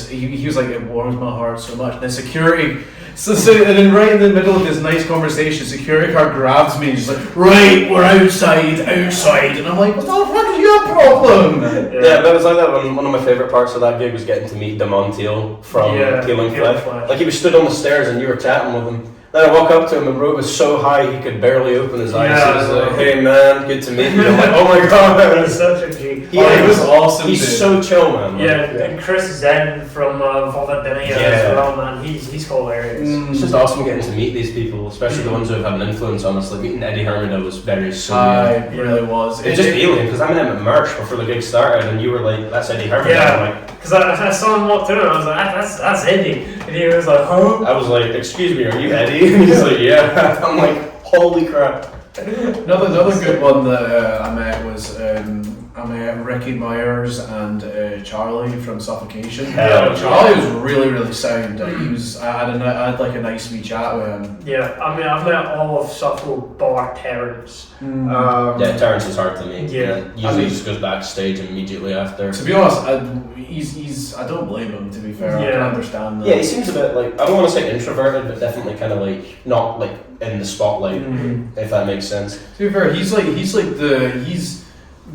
he was like, it warms my heart so much. And then security, so and then right in the middle of this nice conversation, security guard grabs me and he's like, right, we're outside, and I'm like, what the fuck is your problem? Yeah, but it was like that when one of my favourite parts of that gig was getting to meet Damon Teal from Peeling Flesh. Like he was stood on the stairs and you were chatting with him. Then I walk up to him and bro was so high he could barely open his eyes. Yeah, He was like, hey man, good to meet you. I'm like, oh my god. He's such a G. He was awesome. He's dude. so chill, man. Yeah, and Chris Zen from Volta Denia as well, man. He's hilarious. It's just awesome getting to meet these people, especially the ones who have had an influence on us. Like meeting Eddie Hermida was very surreal. It really was. It's just alien because I met him at Merch before the gig started, and you were like, "That's Eddie Hermida." Yeah. I'm like, Because I saw him walk through and I was like, that's Eddie. And he was like, huh? I was like, "Excuse me, are you Eddie?" And he's like, "Yeah." I'm like, "Holy crap!" Another good one that I met was I met Ricky Myers and Charlie from Suffocation. Hell, Charlie was really sound. I had like a nice wee chat with him. Yeah, I mean, I've met all of Suffolk bar Terrence. Yeah, Terrence is hard to meet. Yeah. He usually just goes backstage immediately after. To be honest, I don't blame him. To be fair, I can understand that. Yeah, he seems a bit like I don't want to say introverted, but definitely kind of like not like in the spotlight, if that makes sense. To be fair, he's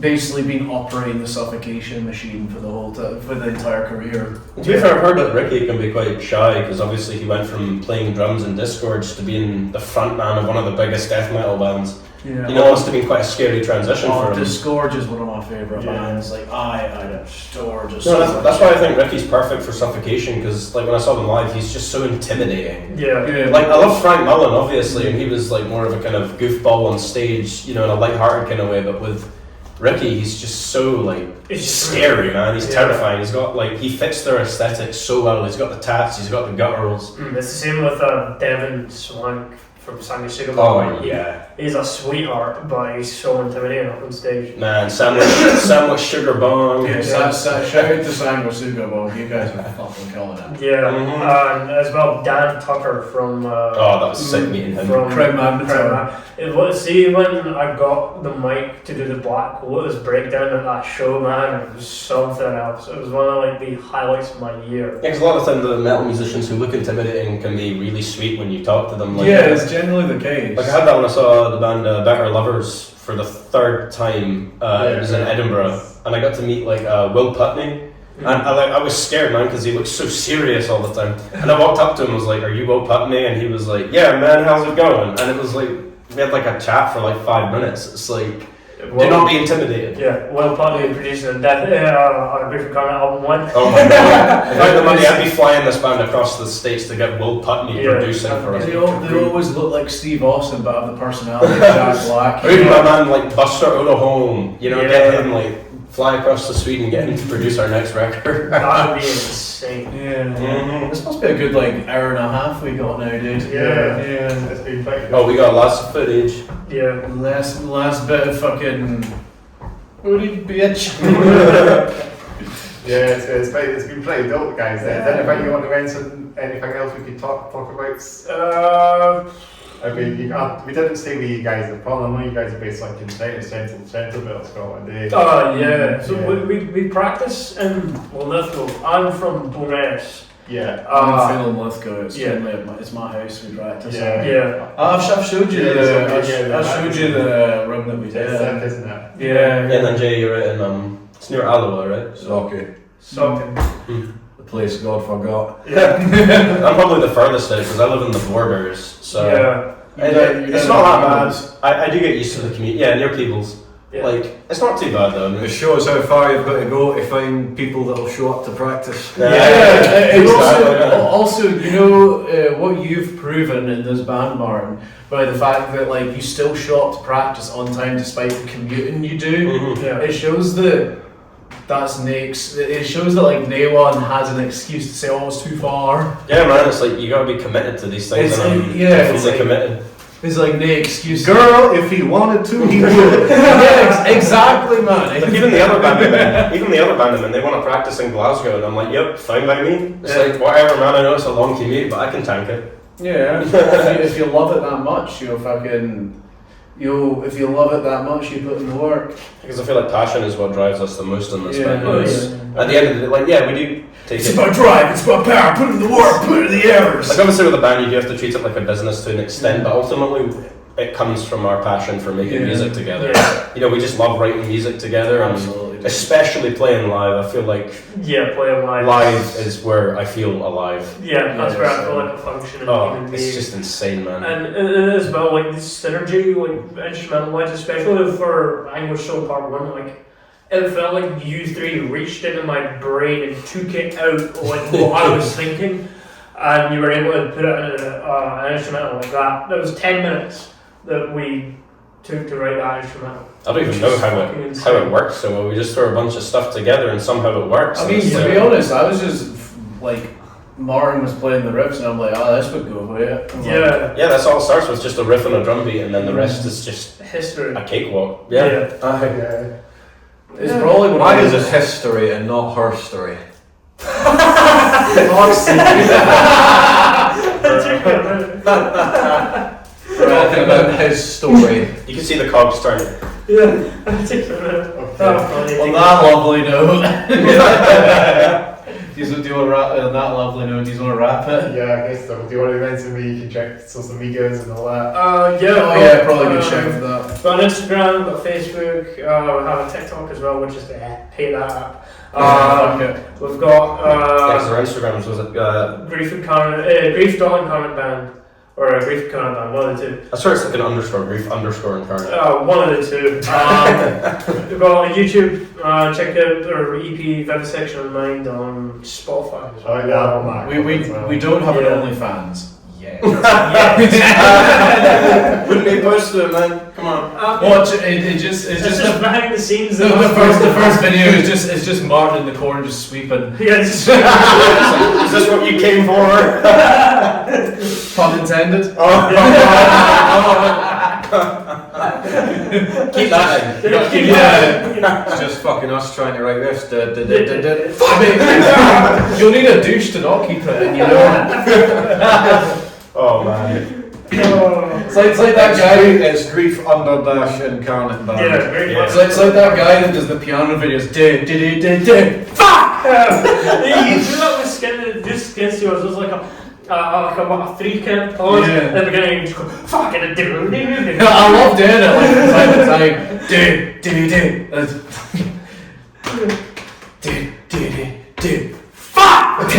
basically been operating the Suffocation machine for the entire career. To be fair, I've heard that Ricky can be quite shy because obviously he went from playing drums in Discords to being the front man of one of the biggest death metal bands. Yeah. You know, it must have been quite a scary transition for him. Disgorge is one of my favourite bands. Like I Disgorge is No, that's why I think Ricky's perfect for Suffocation because like when I saw them live, he's just so intimidating. Yeah. Like I love Frank Mullen obviously, and he was like more of a kind of goofball on stage, you know, in a light-hearted kind of way. But with Ricky, he's just so like scary, man. He's terrifying. He's got like he fits their aesthetic so well. He's got the tats, he's got the gutturals. It's the same with Devin Swank from Sammy Sugar. Oh yeah, he's a sweetheart, but he's so intimidating up on stage. man. Sandwich Sugar Bomb. Yeah, shout out to Sandwich Sugar Bomb. You guys are fucking killing it. Yeah, and as well Dan Tucker from. Oh, that was sick meeting him. From Crown Man. See, when I got the mic to do the Black Lotus breakdown at that show, man, it was something else. It was one of like the highlights of my year. Yeah, because a lot of times the metal musicians who look intimidating can be really sweet when you talk to them. Like, Yeah, it's generally the case. Like I had that when I saw the band Better Lovers for the third time. It was in Edinburgh, and I got to meet like Will Putney. And I was scared, man, because he looked so serious all the time. And I walked up to him and was like, "Are you Will Putney?" And he was like, "Yeah, man, how's it going?" And it was like we had like a chat for like 5 minutes. It's like, Well, do not be intimidated. Yeah, Will Putney producing a Grief Incarnate album 1. Oh my god. If I had the money, I'd be flying this band across the states to get Will Putney producing for us. They always look like Steve Austin, but have the personality of Jack Black. Or even my man like Buster out of home, you know, get him like fly across the Sweden, get him to produce our next record. That would be insane. Yeah. This must be a good like hour and a half we got now, dude. Yeah. It's been quite good. Oh, we got lots of footage. Yeah. Last bit of fucking booty bitch. Yeah, it's been pretty dope, guys. Is there anything you want to mention? Anything else we could talk about? I mean, we didn't say where you guys are from. I know you guys are based like in central belt of Scotland. Yeah. So we practice in Lithgow. I'm from Bowness. Yeah. I'm feeling Lithgow. It's yeah. it's my house. We practice. Yeah. I've showed you Yeah, I showed you the room that we did. It's sick, isn't it? Yeah. And then Jay, you're right in it's near Alloa, right? Socky. Something. The place God forgot. Yeah. I'm probably the furthest out because I live in the borders, so Yeah. it's not that bad. I do get used to the commute. Yeah, near Peebles. Yeah. Like, it's not too bad though. I mean, It shows how far you've got to go to find people that will show up to practice. And Exactly. also, you know what you've proven in this band, Martin, by the fact that like you still show up to practice on time despite the commuting you do. Mhm. Yeah. It shows that it shows that like no one has an excuse to say, oh, it's too far. Yeah, man, it's like you gotta be committed to these things, It's and I'm like- yeah, it's definitely like- committed. There's like no excuse. Girl, if he wanted to, he would. Yeah, exactly, man. Like even the other bandmen, they want to practice in Glasgow, and I'm like, yep, fine by me. It's like whatever, man. I know it's a long commute, but I can tank it. Yeah, if you love it that much, if you love it that much, you put in the work. Because I feel like passion is what drives us the most in this Yeah. band. It's- At the end of the day, like, yeah, we do take It's it. about drive, it's about power, put in the work, put in the hours. Like obviously with a band, you do have to treat it like a business to an extent, but ultimately it comes from our passion for making Yeah. music together. Yeah. You know, we just love writing music together, and Absolutely. especially playing live. I feel like Yeah, playing live. live is where I feel alive. Yeah, that's Yeah, where I so- feel like a functioning Oh, human being. it's just insane, man. And as well, like the synergy, like instrumental wise, especially for Anguish Soul Part 1, like it felt like you three reached into my brain and took it out, like what I was thinking, and you were able to put it in an instrumental like that. That was 10 minutes that we took to write that instrumental. I don't even know how it works so well. We just throw a bunch of stuff together and somehow it works. I And mean, it's to like- be honest, I was just like, Martin was playing the riffs, and I'm like, oh, this would go away. yeah, that's all it starts with, just a riff and a drum beat, and then the rest is just History. a cakewalk. Yeah. Yeah. It's probably one Why of is those- it history and not her story? We're talking about his story. You can see the cogs turning. Yeah, it takes a minute. On that lovely note, do you want to wrap on that lovely note? Do you want to wrap it? Yeah, I guess so. Do you want to mention me? You can check social medias and all that. Yeah, Oh yeah, probably good shout for that. We've got Instagram, we've got Facebook, we have a TikTok as well, which is pay that up. We've got Their Instagrams was it? Grief.Incarnate Band, or Grief Incarnate Band, one of the two. I swear it's like an underscore grief underscore incarnate. One of the two. We've got YouTube, check out our EP Vivisection of Mind on Spotify as well. Oh yeah, on that. We don't have an Yeah. OnlyFans yet. Wouldn't be opposed to it, man. Come on. Watch it. It's just behind the scenes. the first video is just Martin in the corner just sweeping. Yeah, just Is this what you came for? Pun intended. Keep that in. Yeah. It's just fucking us trying to write riffs. I mean, you'll need a douche to not keep it in, you know. Oh man. It's like that guy. It's grief _ incarnate band. Yeah, very Yeah. much. It's like that guy that does the piano videos. Fuck! You do that with skin steals. It was like a 3-count pause Yeah. at the beginning. You just go fuck it. I love doing it like from time to time. Fuck!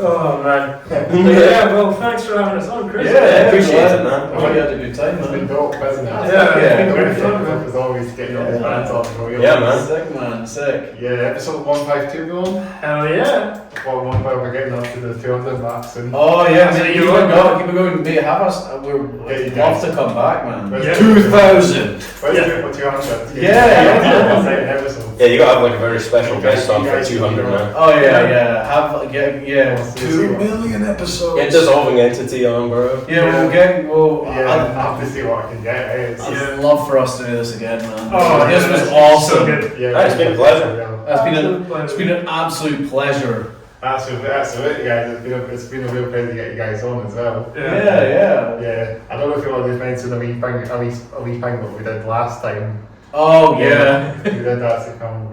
Oh man. Yeah, well, thanks for having us on, Chris. Yeah, appreciate it, man. I hope you had a good time, It's been man. dope, hasn't it? Yeah, it's been great fun, man. As always, getting all the bands on. Yeah, man. Sick, man, sick. Yeah, episode 152 going. Hell yeah. Well, we're getting up to the 200 mark soon. Oh yeah, So man, you keep were it going, keep it going. Mate, have us. We'd Yeah, you love guys. to come back, man. Let's Yeah. do it. 2000. Let's do it for 200. Yeah. Episode. Yeah, you gotta have like a very special guest on for 200, man. Oh yeah. Have yeah. 2 million episodes. Get Dissolving Entity on, bro. Yeah, we'll Yeah, I'll have to see what I can get. Eh? I'd love for us to do this again, man. Oh, this yeah, was so awesome. good. Yeah, It's been a pleasure. It's been an absolute pleasure. That's it, guys. It's been a real pleasure to get you guys on as well. Yeah. I don't know if you want to mention a wee thing what we did last time. Oh yeah. We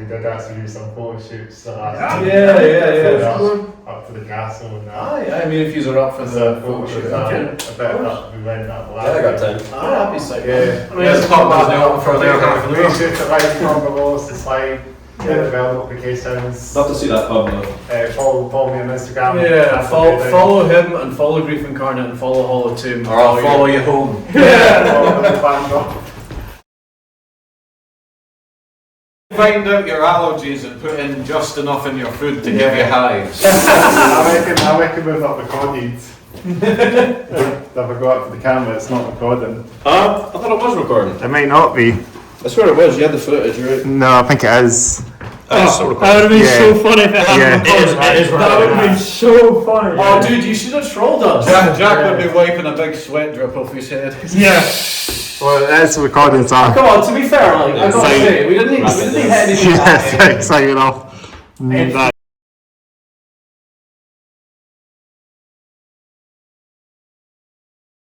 did actually do some photo shoots the last time. Yeah. Up to the castle and that. I mean, if you are up for the photo shoot. shoot, I okay. bet that we went that last Yeah, I got time. I'd be sick. Yeah. I mean, Let's pop that down for their half of the Please shoot the right from below us to slide. Develop applications. Love to see that pub though. Follow me on Instagram. Yeah, That's the good thing. follow him and follow Grief Incarnate and follow Hollow Tomb. Or I'll follow you home. Follow the band up. Find out your allergies and put in just enough in your food to give you hives. I reckon we've not recorded. If I go up to the camera, it's not recording. I thought it was recording. It might not be. I swear it was. You had the footage, right? No, I think it is. It's still That would have been Yeah. so funny if it hadn't Yeah. recorded. It is That would have been so funny. Oh, dude, you should have trolled us. Jack would be wiping a big sweat drip off his head. Yeah. Well, that's recording, so. Come on, to be fair, like, I gotta say, we didn't hit anything. Yes, sign it off.